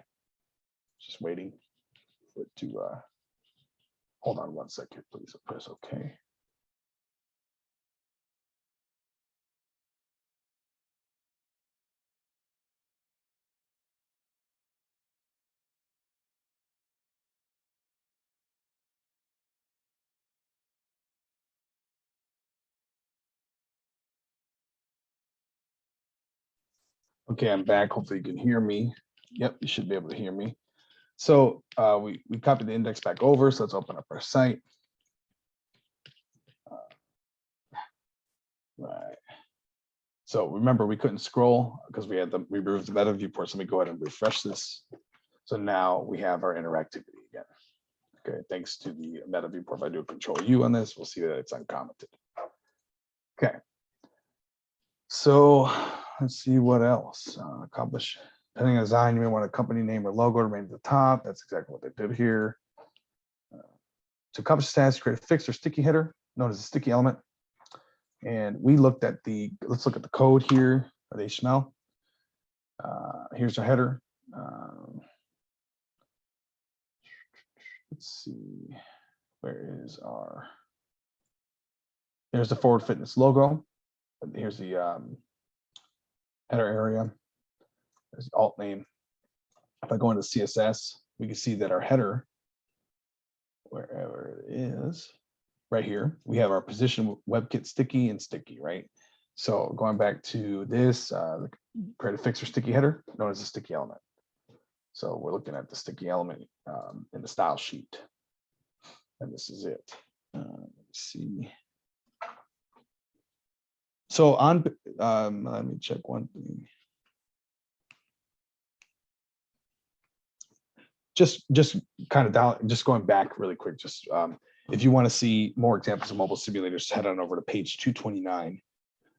Just waiting for it to hold on 1 second, please. I'll press OK. Okay, I'm back. Hopefully you can hear me. Yep, you should be able to hear me. So we copied the index back over. So let's open up our site. Right. So remember, we couldn't scroll because we removed the meta viewport. So let me go ahead and refresh this. So now we have our interactivity again. Okay, thanks to the meta viewport. If I do a Control U on this, we'll see that it's uncommented. Okay. So let's see what else. Accomplish. Depending on design, you may want a company name or logo to remain at the top. That's exactly what they did here. To accomplish this task, create a fixed or sticky header known as a sticky element. And we looked at let's look at the code here, or the HTML. Here's our header. Let's see, there's the Forward Fitness logo. Here's the header area. There's the alt name. If I go into CSS, we can see that our header, wherever it is, right here, we have our position WebKit sticky and sticky, right? So going back to this, create a fixed or sticky header known as a sticky element. So we're looking at the sticky element in the style sheet, and this is it. Let me see. So on, let me check one thing. Just kind of down, just going back really quick. Just if you want to see more examples of mobile simulators, head on over to page 229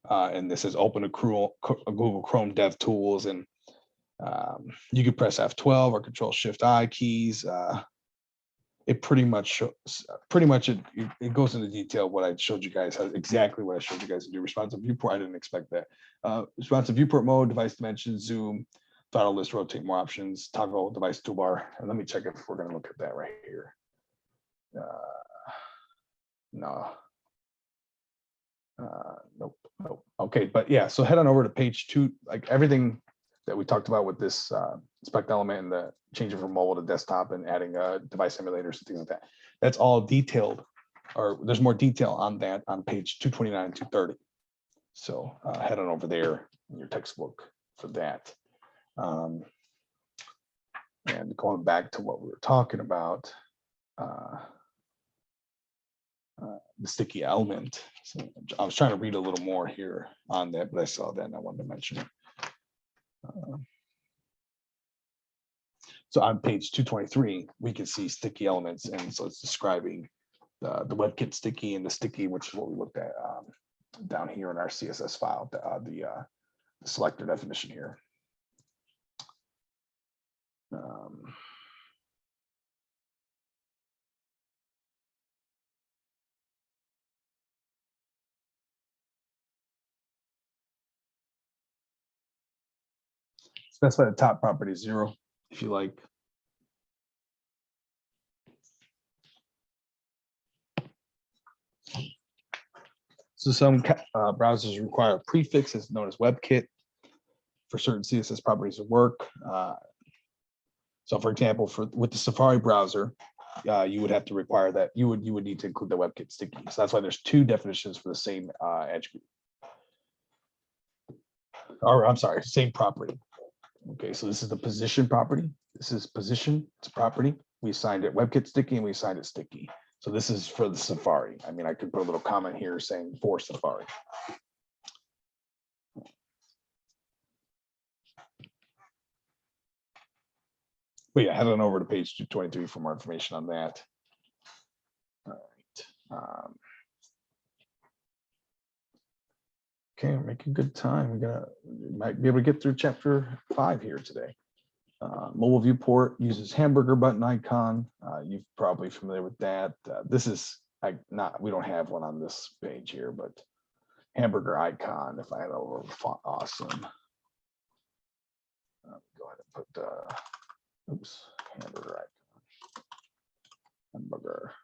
And this is open to Google Chrome Dev Tools, and you can press F12 or Control-Shift-I keys. It pretty much it goes into detail what I showed you guys, exactly what I showed you guys to do. Responsive viewport, I didn't expect that. Responsive viewport mode, device dimensions, zoom, toggle list, rotate more options, toggle device toolbar. And let me check if we're going to look at that right here. No. Nope. Okay, but yeah, so head on over to page 2, like everything that we talked about with this spec element and the changing from mobile to desktop and adding device emulators and things like that. That's all detailed, or there's more detail on that on page 229 and 230. So head on over there in your textbook for that. And going back to what we were talking about, the sticky element. So I was trying to read a little more here on that, but I saw that and I wanted to mention it. So on page 223, we can see sticky elements, and so it's describing the WebKit sticky and the sticky, which is what we looked at down here in our CSS file, the selector definition here. Specify the top property 0 if you like. So some browsers require a prefix as known as WebKit for certain CSS properties to work. So for example, with the Safari browser, you would have to require that you would need to include the WebKit sticky. So that's why there's 2 definitions for the same attribute. Or I'm sorry, same property. Okay, so this is the position property. This is position, it's a property. We assigned it WebKit sticky and we assigned it sticky. So this is for the Safari. I mean, I could put a little comment here saying for Safari. But yeah, head on over to page 223 for more information on that. All right. Okay, we're making good time. We might be able to get through chapter 5 here today. Mobile viewport uses hamburger button icon. You're probably familiar with that. This is we don't have one on this page here, but hamburger icon. If I had over font awesome, go ahead and put oops, hamburger icon. Hamburger.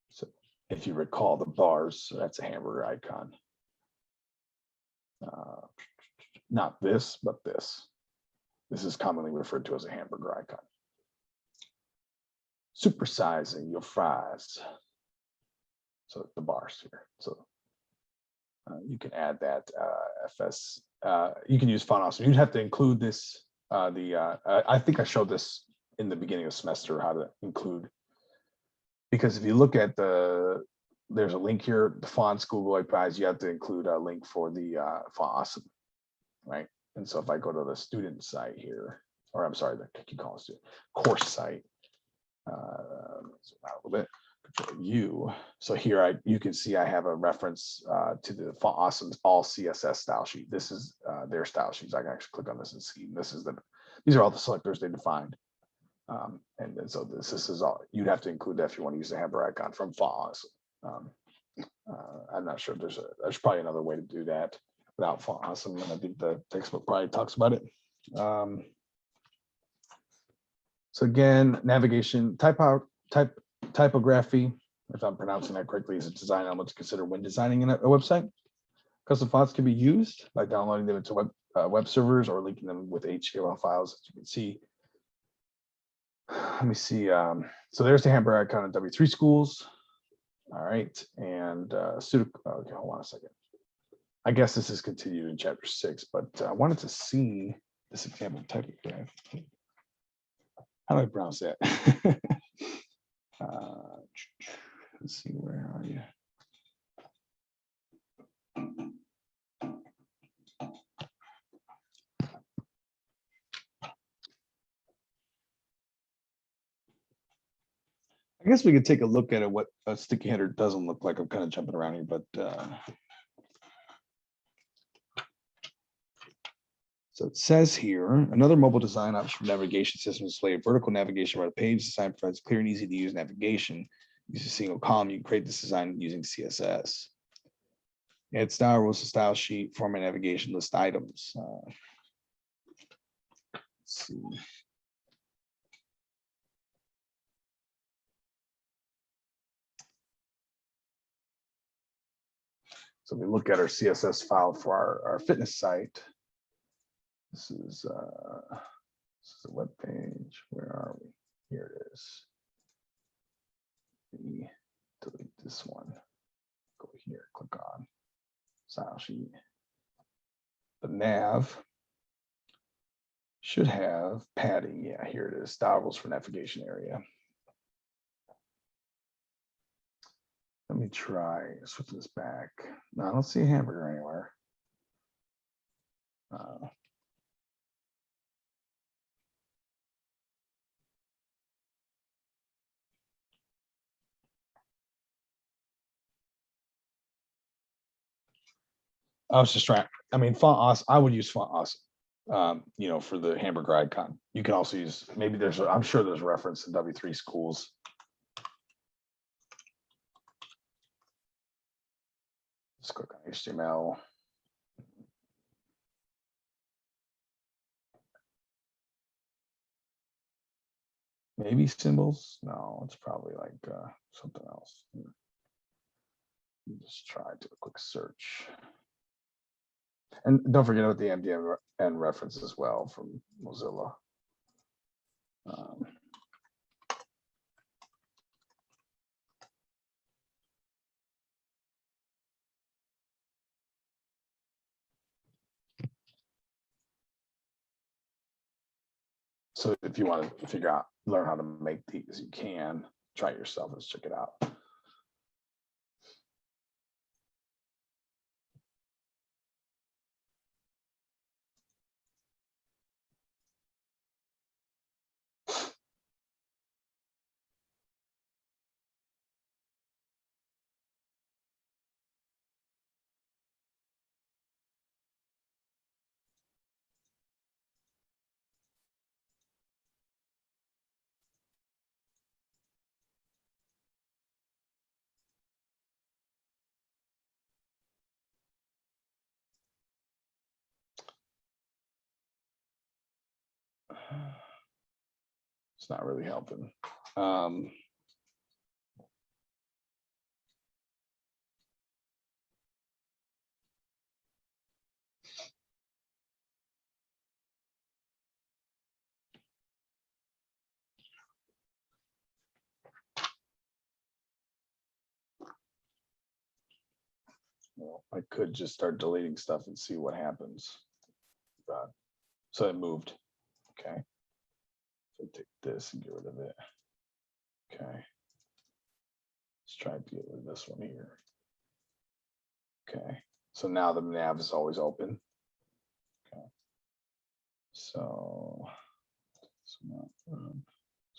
So if you recall the bars, so that's a hamburger icon. Not this, but this. This is commonly referred to as a hamburger icon. Supersizing your fries. So the bars here. So you can add that FS. You can use font awesome. You'd have to include this. I think I showed this in the beginning of the semester how to include, because if you look at there's a link here, the fonts Google advised you have to include a link for the font awesome, right? And so if I go to the student site here, or I'm sorry, the you call it course site, zoom out a little bit, Control U. So here you can see I have a reference to the font awesome's all CSS style sheet. This is their style sheets. I can actually click on this and see. These are all the selectors they defined. And then so this is all you'd have to include that if you want to use the hamburger icon from font awesome. I'm not sure there's probably another way to do that without font awesome, and I think the textbook probably talks about it. So again, navigation, typography, if I'm pronouncing that correctly, is a design element to consider when designing a website. Custom fonts can be used by downloading them into web servers or linking them with HTML files, as you can see. Let me see. So there's the hamburger icon in W3 schools. All right, and okay, hold on a second. I guess this is continued in chapter 6, but I wanted to see this example of typography. How do I pronounce that? Let's see, where are you? I guess we could take a look at it, what a sticky header doesn't look like. I'm kind of jumping around here, but so it says here, another mobile design option for navigation system display vertical navigation around a page. Design provides clear and easy to use navigation. Use a single column. You can create this design using CSS. Add style rules to style sheet, format navigation, list items. Let's see. So we look at our CSS file for our fitness site. This is a web page. Where are we? Here it is. We delete this one. Go here, click on style sheet. The nav should have padding. Yeah, here it is. Style rules for navigation area. Let me try switch this back. No, I don't see a hamburger anywhere. I was just trying. I mean, font awesome. I would use font awesome. You know, for the hamburger icon. You can also use, maybe there's, I'm sure there's a reference in W3 schools. Let's click on HTML. Maybe symbols. No, it's probably like something else. Just try to do a quick search. And don't forget about the MDN reference as well from Mozilla. So if you want to figure out, learn how to make these, you can try it yourself. Let's check it out. It's not really helping. Well, I could just start deleting stuff and see what happens. So it moved. Okay. So take this and get rid of it. Okay. Let's try to get rid of this one here. Okay. So now the nav is always open. Okay. So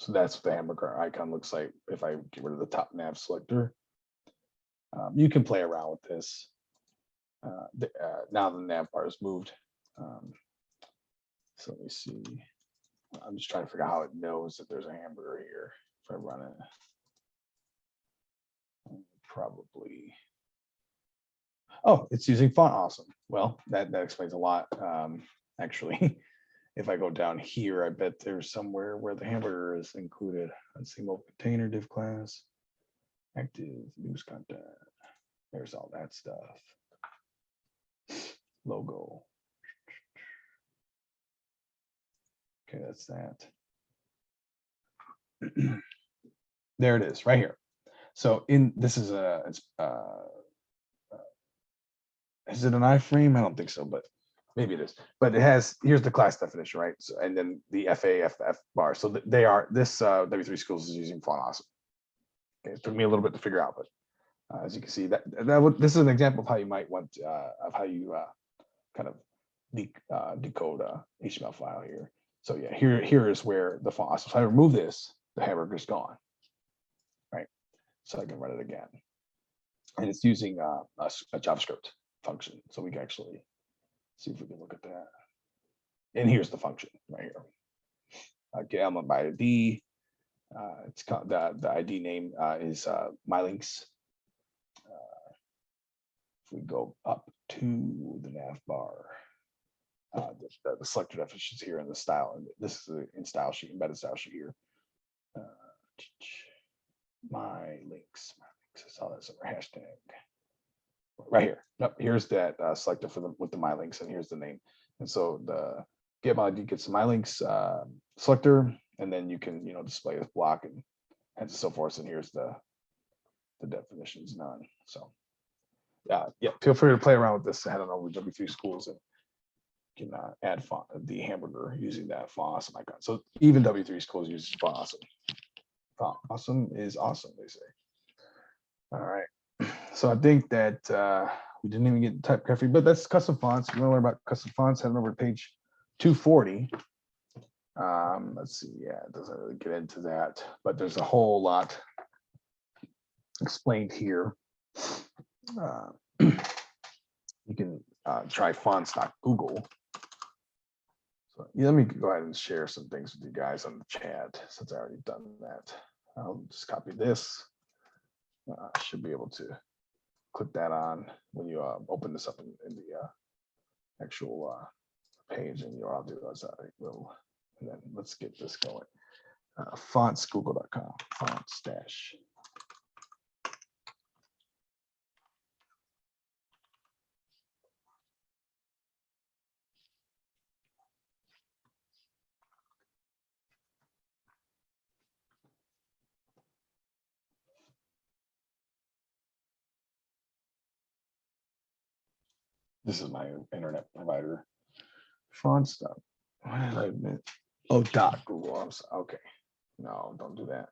that's what the hamburger icon looks like if I get rid of the top nav selector. You can play around with this. Now the nav bar is moved. So let me see. I'm just trying to figure out how it knows that there's a hamburger here. If I run it, probably. Oh, it's using font awesome. Well, that explains a lot. Actually, if I go down here, I bet there's somewhere where the hamburger is included. Let's see, mobile container div class, active news content. There's all that stuff. Logo. Okay, that's that. There it is, right here. So this is is it an iframe? I don't think so, but maybe it is. But it has, here's the class definition, right? So, and then the FAFF bar. So they are, this W3 Schools is using font awesome. Okay, it took me a little bit to figure out, but as you can see, this is an example of how you might want of how you kind of decode a HTML file here. So yeah, here is where the font awesome. So I remove this, the hamburger's gone. so I can run it again. And it's using a JavaScript function. So we can actually see if we can look at that. And here's the function right here. Get element by ID. It's called the ID name is mylinks. If we go up to the nav bar, the selector definitions here in the style, and this is in style sheet, embedded style sheet here. My links. I saw that somewhere, hashtag. Right here. Yep, here's that selector for the with the my links, and here's the name. And so the get my ID gets the my links selector, and then you can display this block and so forth. And here's the definitions none. So yeah, feel free to play around with this. Head on over to W3 Schools and you can add font, the hamburger using that font awesome icon. So even W3 Schools uses font awesome. Font awesome is awesome, they say. All right. So I think that we didn't even get typography, but that's custom fonts. If you want to learn about custom fonts, head over to page 240. Let's see. Yeah, it doesn't really get into that, but there's a whole lot explained here. You can try fonts.google. So yeah, let me go ahead and share some things with you guys on the chat since I already done that. I'll just copy this. I should be able to click that on when you open this up in the actual page, and I'll do as I will. And then let's get this going. Fontsgoogle.com, fonts dash. This is my internet provider. Font stuff. What did I admit? Oh, .google. I'm sorry. Okay. No, don't do that.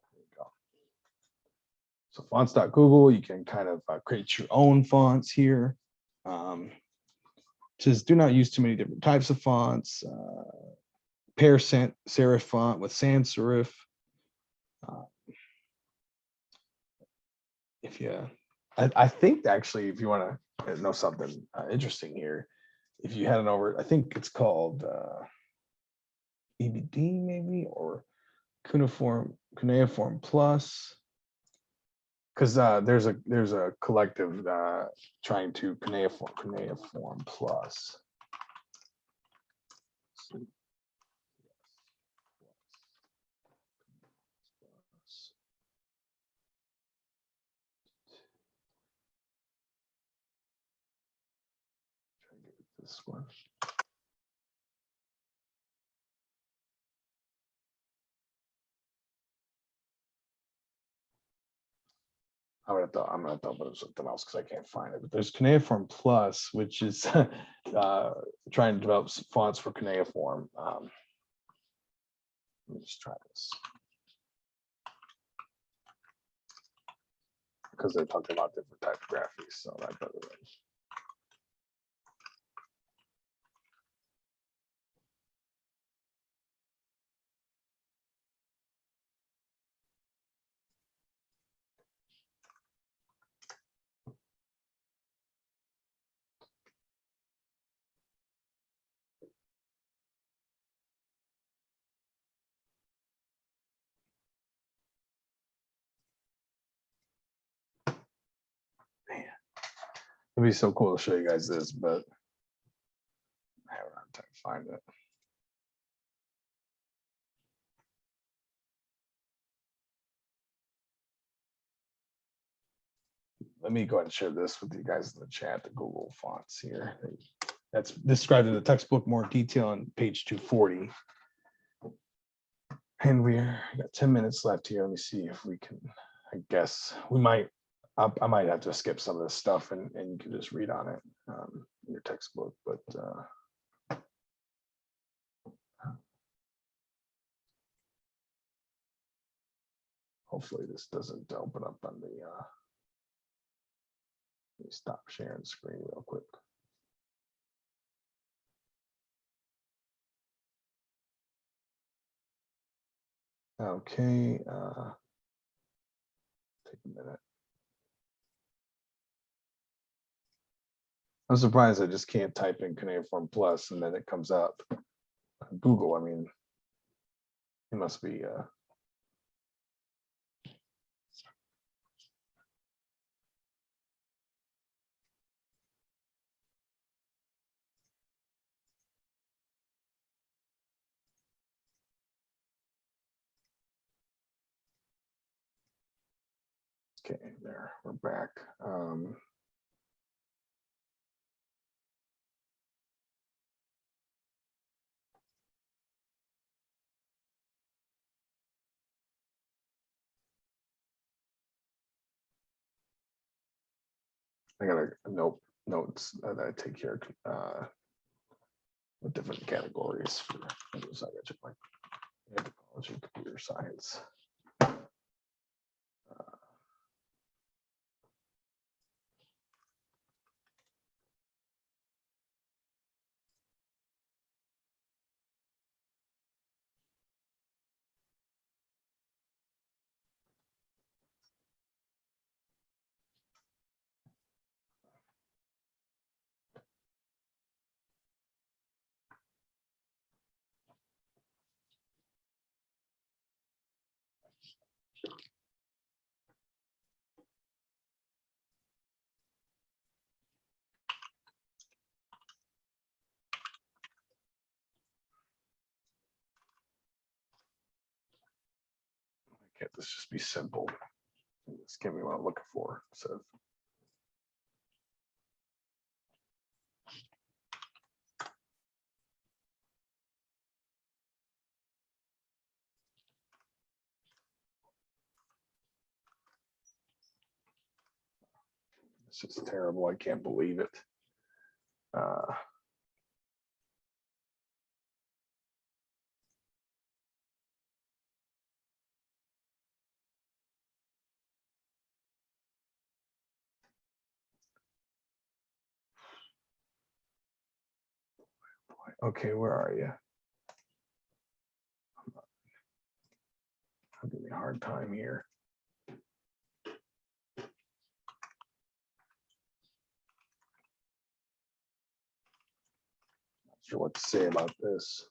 There you go. So fonts.google, you can kind of create your own fonts here. Says do not use too many different types of fonts. Pair serif font with sans serif. If you, I think actually, if you want to know something interesting here, if you head on over, I think it's called EBD maybe, or Cuneiform Plus, because there's a collective trying to Cuneiform Plus. This one. I'm gonna throw up something else because I can't find it. But there's Cuneiform Plus, which is trying to develop fonts for Cuneiform. Let me just try this because they're talking about different typographies. So that better than. It'd be so cool to show you guys this, but I haven't had time to find it. Let me go ahead and share this with you guys in the chat, the Google fonts here. That's described in the textbook more detail on page 240. And we got 10 minutes left here. Let me see if we can, I guess we might, I might have to skip some of this stuff and you can just read on it in your textbook, but hopefully this doesn't open up on the, let me stop sharing screen real quick. Okay, take a minute. I'm surprised I just can't type in Cuneiform Plus and then it comes up. Google, I mean, it must be okay, there, we're back. I got a notes that I take care of with different categories for so I got check my anthropology, computer science. Can't this just be simple? Just give me what I'm looking for. So this is terrible. I can't believe it. Okay, where are you? I'm giving me a hard time here. Not sure what to say about this.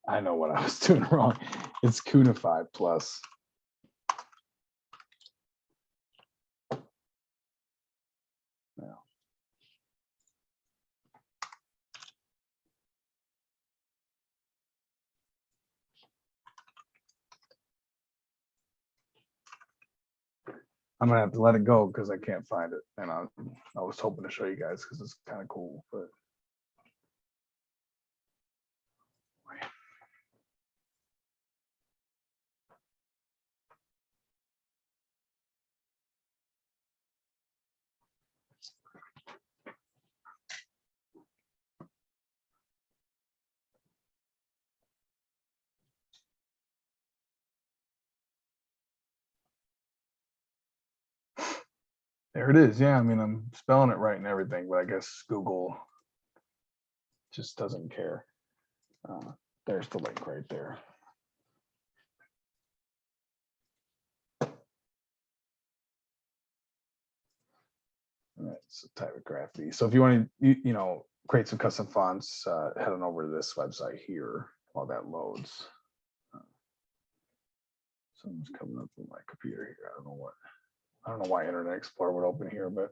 I know what I was doing wrong. It's Cuneified Plus. No. I'm gonna have to let it go because I can't find it, and I was hoping to show you guys because it's kind of cool, but. There it is. Yeah, I mean, I'm spelling it right and everything, but I guess Google just doesn't care. There's the link right there. All right, so typography. So if you want to, you know, create some custom fonts, head on over to this website here while that loads. Something's coming up on my computer here. I don't know why Internet Explorer would open here, but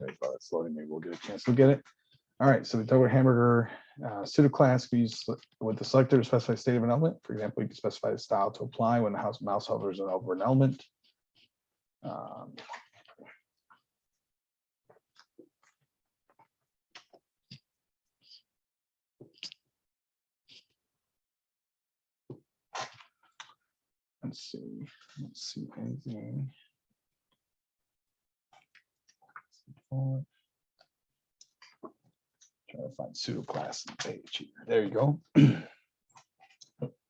There you go. It's loading. Maybe we'll get a chance to look at it. All right, so we talk about hamburger pseudo class. We use with the selector to specify state of an element. For example, you can specify the style to apply when the mouse hovers over an element. Let's see anything. Trying to find pseudo class on the page here. There you go.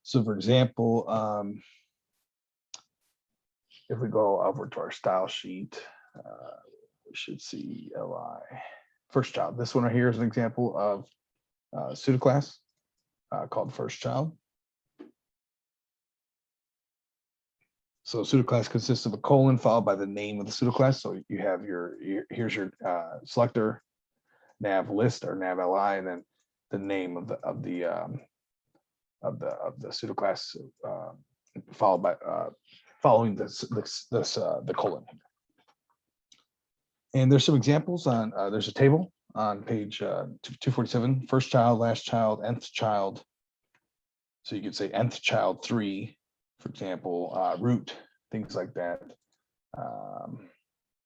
So for example, if we go over to our style sheet, we should see LI first child. This one right here is an example of pseudo class called first child. So pseudo class consists of a colon followed by the name of the pseudo class. So you have here's your selector, nav list or nav li, and then the name of the pseudo class followed by following the colon. And there's some examples on there's a table on page 247, first child, last child, nth child. So you could say nth child 3, for example, root, things like that.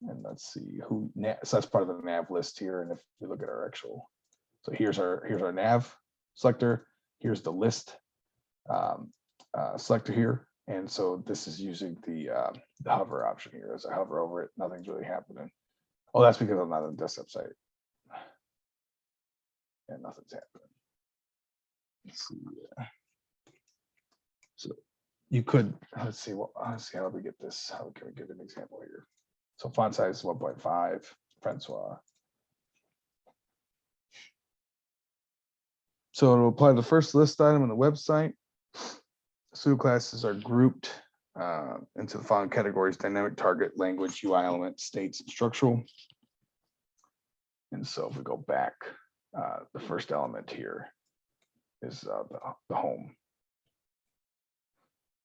And let's see who, so that's part of the nav list here. And if we look at our actual, so here's our nav selector, here's the list selector here. And so this is using the hover option here. As I hover over it, nothing's really happening. Oh, that's because I'm not on the desktop site. And nothing's happening. Let's see. So you could, let's see how do we get this? How can we get an example here? So font size 1.5, Francois. So to apply the first list item on the website, pseudo classes are grouped into the following categories: dynamic, target, language, UI element, states, and structural. And so if we go back, the first element here is the home.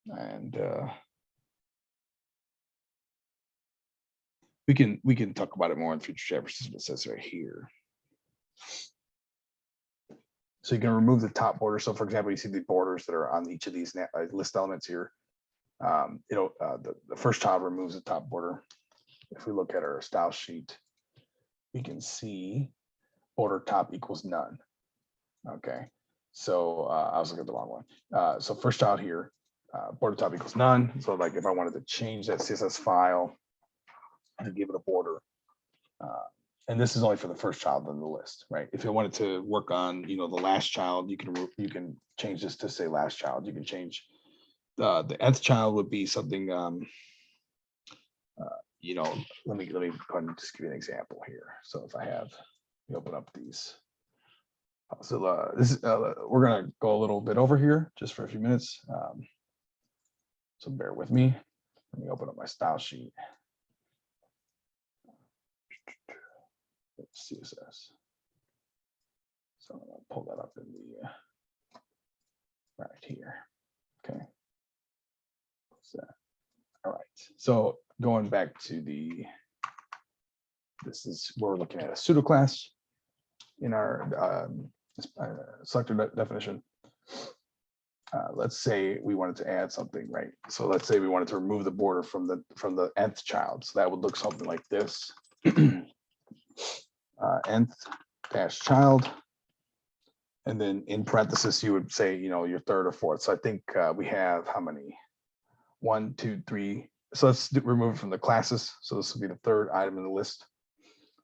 And we can talk about it more in future chapters. It says right here. So you can remove the top border. So for example, you see the borders that are on each of these list elements here. The first child removes the top border. If we look at our style sheet, we can see border top equals none. Okay, so I was looking at the wrong one. So first child here, border top equals none. So like if I wanted to change that CSS file and give it a border, and this is only for the first child in the list, right? If you wanted to work on, the last child, you can change this to say last child. You can change the nth child would be something. Let me go ahead and just give you an example here. So if I have, open up these. So we're gonna go a little bit over here just for a few minutes. So bear with me. Let me open up my style sheet. CSS. So I'm gonna pull that up in the right here. Okay. What's that? All right. So going back to this is where we're looking at a pseudo class in our selector definition. Let's say we wanted to add something, right? So let's say we wanted to remove the border from the nth child. So that would look something like this. Nth dash child, and then in parenthesis you would say your third or fourth. So I think we have how many? 1, 2, 3. So let's remove it from the classes. So this will be the third item in the list.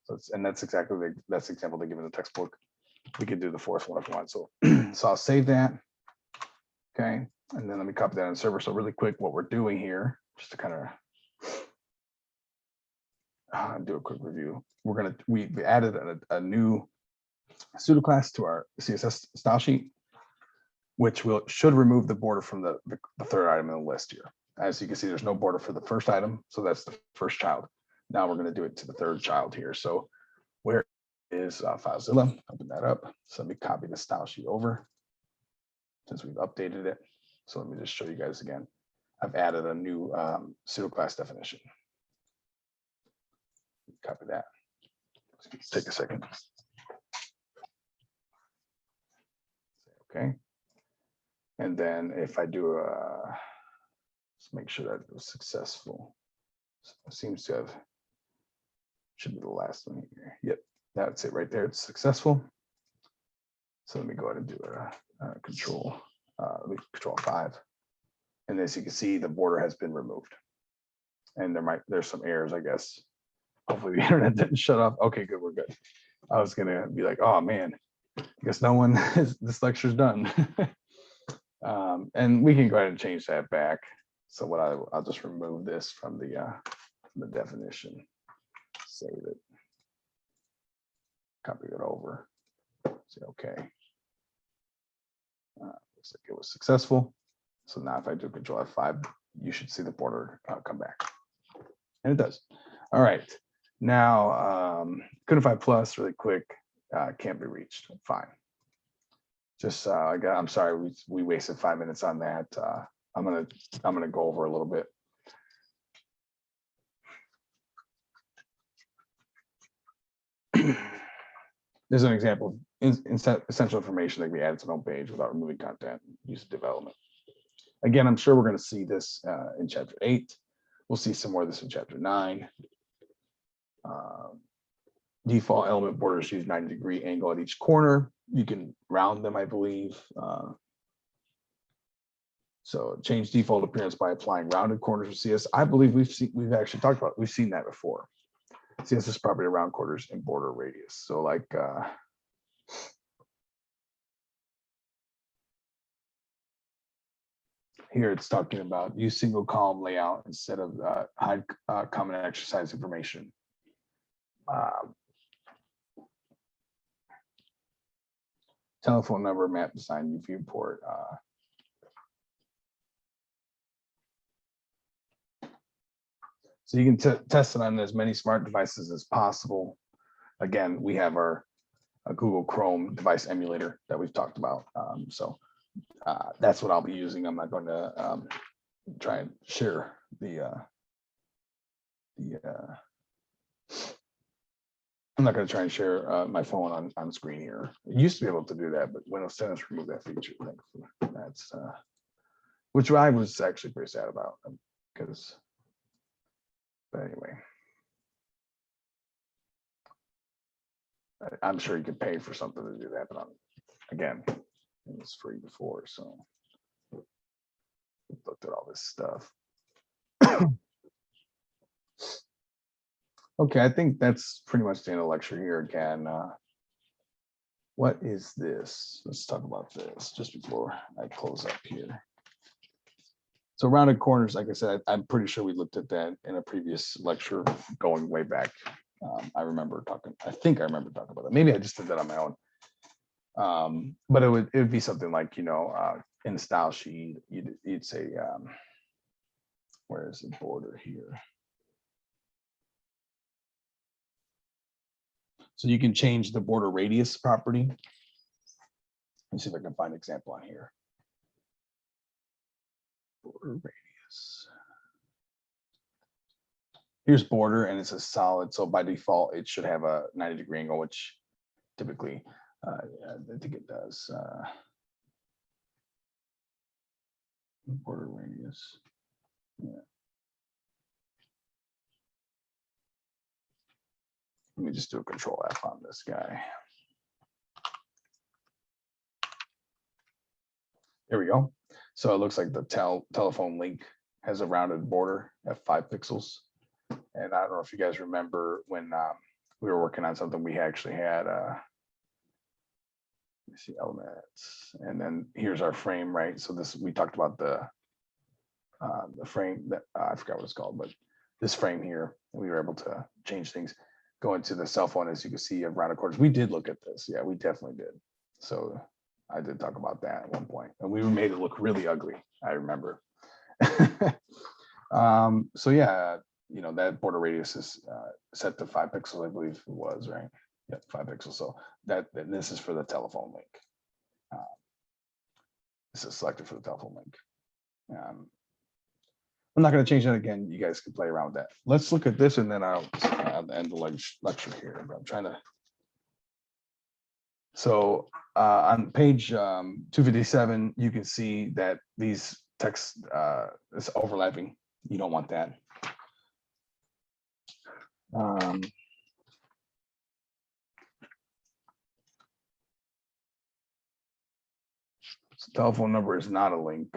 So that's exactly that's the example they give in the textbook. We could do the fourth one if we want. So so I'll save that. Okay, and then let me copy that on the server. So really quick, what we're doing here, just to kind of do a quick review. We added a new pseudo class to our CSS style sheet, which should remove the border from the third item in the list here. As you can see, there's no border for the first item, so that's the first child. Now we're going to do it to the third child here. So where is FileZilla? Open that up. So let me copy the style sheet over since we've updated it. So let me just show you guys again. I've added a new pseudo class definition. Copy that. Take a second. Okay. And then if I do let's make sure that it was successful. So it seems to have, should be the last one here. Yep, that's it right there. It's successful. So let me go ahead and do a control 5. And as you can see, the border has been removed. And there's some errors, I guess. Hopefully the internet didn't shut off. Okay, good, we're good. I was gonna be like, oh man, I guess no one this lecture's done. And we can go ahead and change that back. So what I'll just remove this from the definition, save it, copy it over, say okay. Looks like it was successful. So now if I do Control F5, you should see the border come back. And it does. All right. Now, couldn't find plus really quick, can't be reached. Fine. Just I'm sorry, we wasted 5 minutes on that. I'm gonna go over a little bit. There's an example of essential information that can be added to the home page without removing content, use development. Again, I'm sure we're going to see this in chapter 8. We'll see some more of this in chapter 9. Default element borders use 90-degree angle at each corner. You can round them, I believe. So change default appearance by applying rounded corners with CS. I believe we've actually talked about, we've seen that before. CSS property round corners and border radius. So like here it's talking about use single column layout instead of hide common exercise information. Telephone number, map design, viewport. So you can test it on as many smart devices as possible. Again, we have our Google Chrome device emulator that we've talked about. So that's what I'll be using. I'm not going to try and share I'm not going to try and share my phone on screen here. It used to be able to do that, but Windows 10 has removed that feature. Thankfully. That's which I was actually pretty sad about because. But anyway, I'm sure you could pay for something to do that, but again, it was free before, so we looked at all this stuff. Okay, I think that's pretty much the end of the lecture here again. What is this? Let's talk about this just before I close up here. So rounded corners, like I said, I'm pretty sure we looked at that in a previous lecture going way back. I think I remember talking about that. Maybe I just did that on my own. But it would be something like, you know, in the style sheet, you'd say, where is the border here? So you can change the border radius property. Let me see if I can find an example on here. Border radius. Here's border and it's a solid. So by default, it should have a 90-degree angle, which typically, I think it does. Border radius. Yeah. Let me just do a Control F on this guy. There we go. So it looks like the telephone link has a rounded border at 5 pixels. And I don't know if you guys remember when we were working on something, we actually had let me see, elements, and then here's our frame, right? So this, we talked about the frame that I forgot what it's called, but this frame here, we were able to change things. Go into the cell phone, as you can see, of rounded corners. We did look at this. Yeah, we definitely did. So I did talk about that at one point, and we made it look really ugly. I remember. So yeah, you know, that border radius is set to 5 pixels, I believe it was, right? Yep, 5 pixels. So this is for the telephone link. This is selected for the telephone link. I'm not going to change that again. You guys can play around with that. Let's look at this, and then I'll end the lecture here. But I'm trying to. So on page 257, you can see that these text is overlapping. You don't want that. Telephone number is not a link.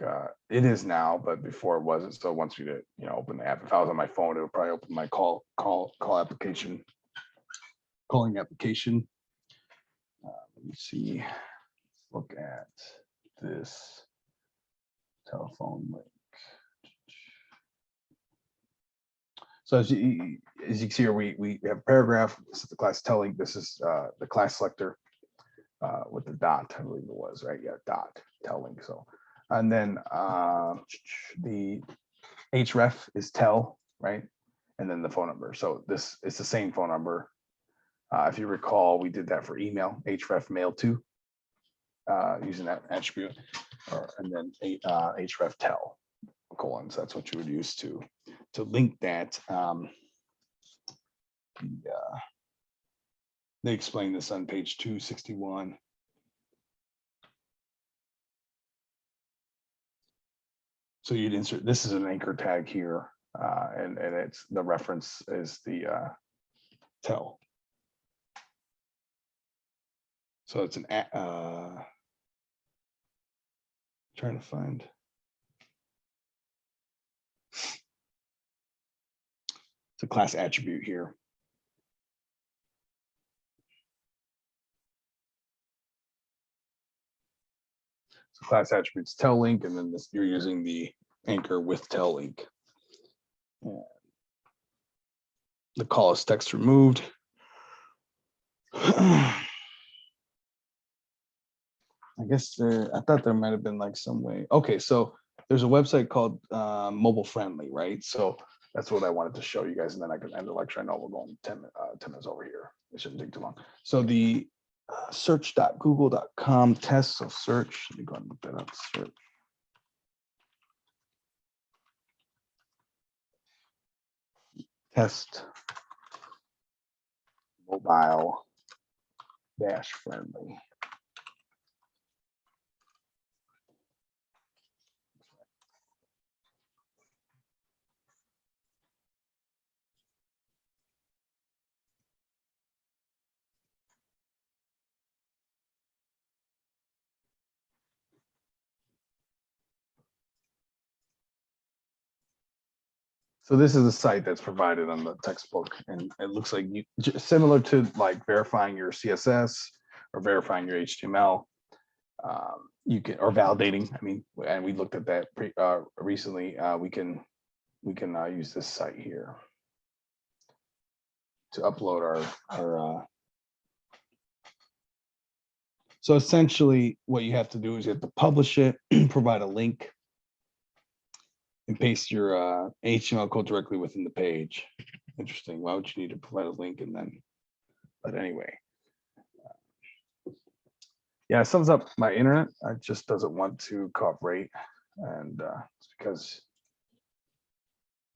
It is now, but before it wasn't. So once we did, open the app, if I was on my phone, it would probably open my call application, calling application. Let me see. Let's look at this telephone link. So as you can see here, we have a paragraph. This is the class tell link. This is the class selector with the dot, I believe it was, right? Yeah, dot tell link. So, and then the href is tell, right? And then the phone number. So this is the same phone number. If you recall, we did that for email, href mail to, using that attribute, and then href tell colon. So that's what you would use to link that. They explain this on page 261. So you'd insert, this is an anchor tag here, and it's the reference is the tell. So it's an trying to find. It's a class attribute here. So class attributes tell link, and then this, you're using the anchor with tell link. The call is text removed. I guess I thought there might have been like some way. Okay, so there's a website called Mobile Friendly, right? So that's what I wanted to show you guys, and then I can end the lecture. I know we're going 10 minutes over here. It shouldn't take too long. So the search.google.com test. So search. Let me go and look that up. Search. Test mobile dash friendly. So this is a site that's provided on the textbook, and it looks like similar to like verifying your CSS or verifying your HTML. You can, or validating. I mean, and we looked at that recently. We can use this site here to upload our. So essentially, what you have to do is you have to publish it, provide a link, and paste your HTML code directly within the page. Interesting. Why would you need to provide a link and then? But anyway. Yeah, it sums up my internet. It just doesn't want to cooperate, and it's because,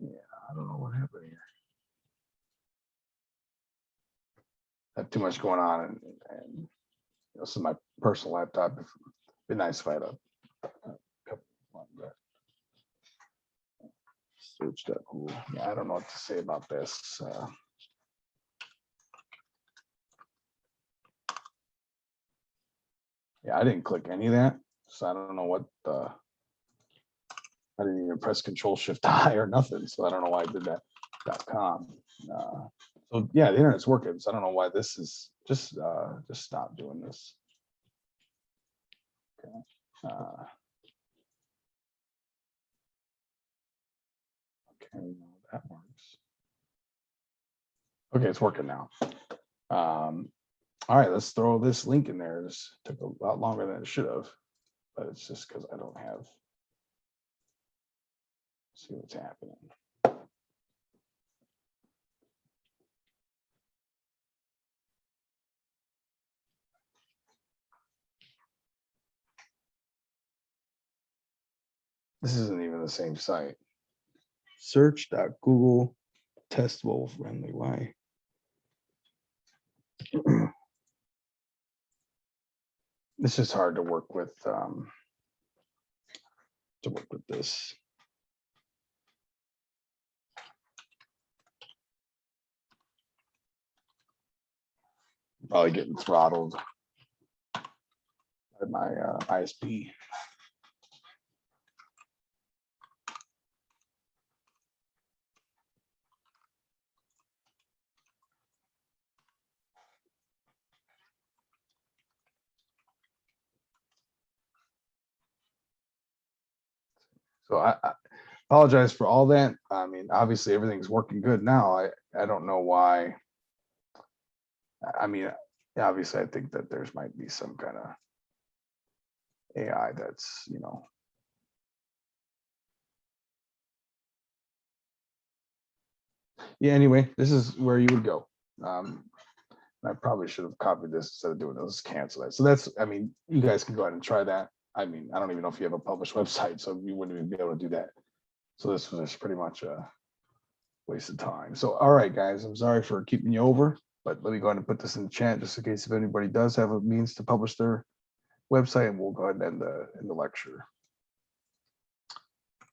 yeah, I don't know what happened here. I have too much going on, and this is my personal laptop. It'd be nice if I had a couple of search that cool. Yeah, I don't know what to say about this. Yeah, I didn't click any of that, so I don't know what I didn't even press Control-Shift-I or nothing, so I don't know why I did that. .com. So yeah, the internet's working, so I don't know why this is just stop doing this. Okay. Okay, that works. Okay, it's working now. All right, let's throw this link in there. This took a lot longer than it should have, but it's just because I don't have. See what's happening. This isn't even the same site. search.google testable friendly. Why? It's just hard to work with this. Probably getting throttled by my ISP. So I apologize for all that. I mean, obviously everything's working good now. I don't know why. I mean, obviously I think that there's might be some kind of AI that's, you know. Yeah, anyway, this is where you would go. I probably should have copied this instead of doing this. Let's cancel that. So that's, I mean, you guys can go ahead and try that. I mean, I don't even know if you have a published website, so you wouldn't even be able to do that. So this was pretty much a waste of time. So, all right, guys, I'm sorry for keeping you over, but let me go ahead and put this in the chat just in case if anybody does have a means to publish their website, and we'll go ahead and end the lecture.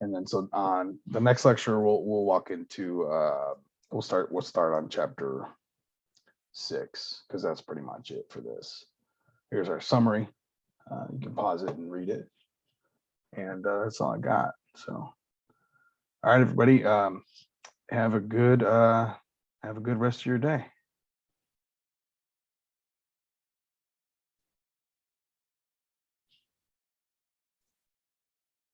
And then so on the next lecture, we'll walk into we'll start on chapter 6, because that's pretty much it for this. Here's our summary. You can pause it and read it, and that's all I got. So, all right, everybody, have a good rest of your day.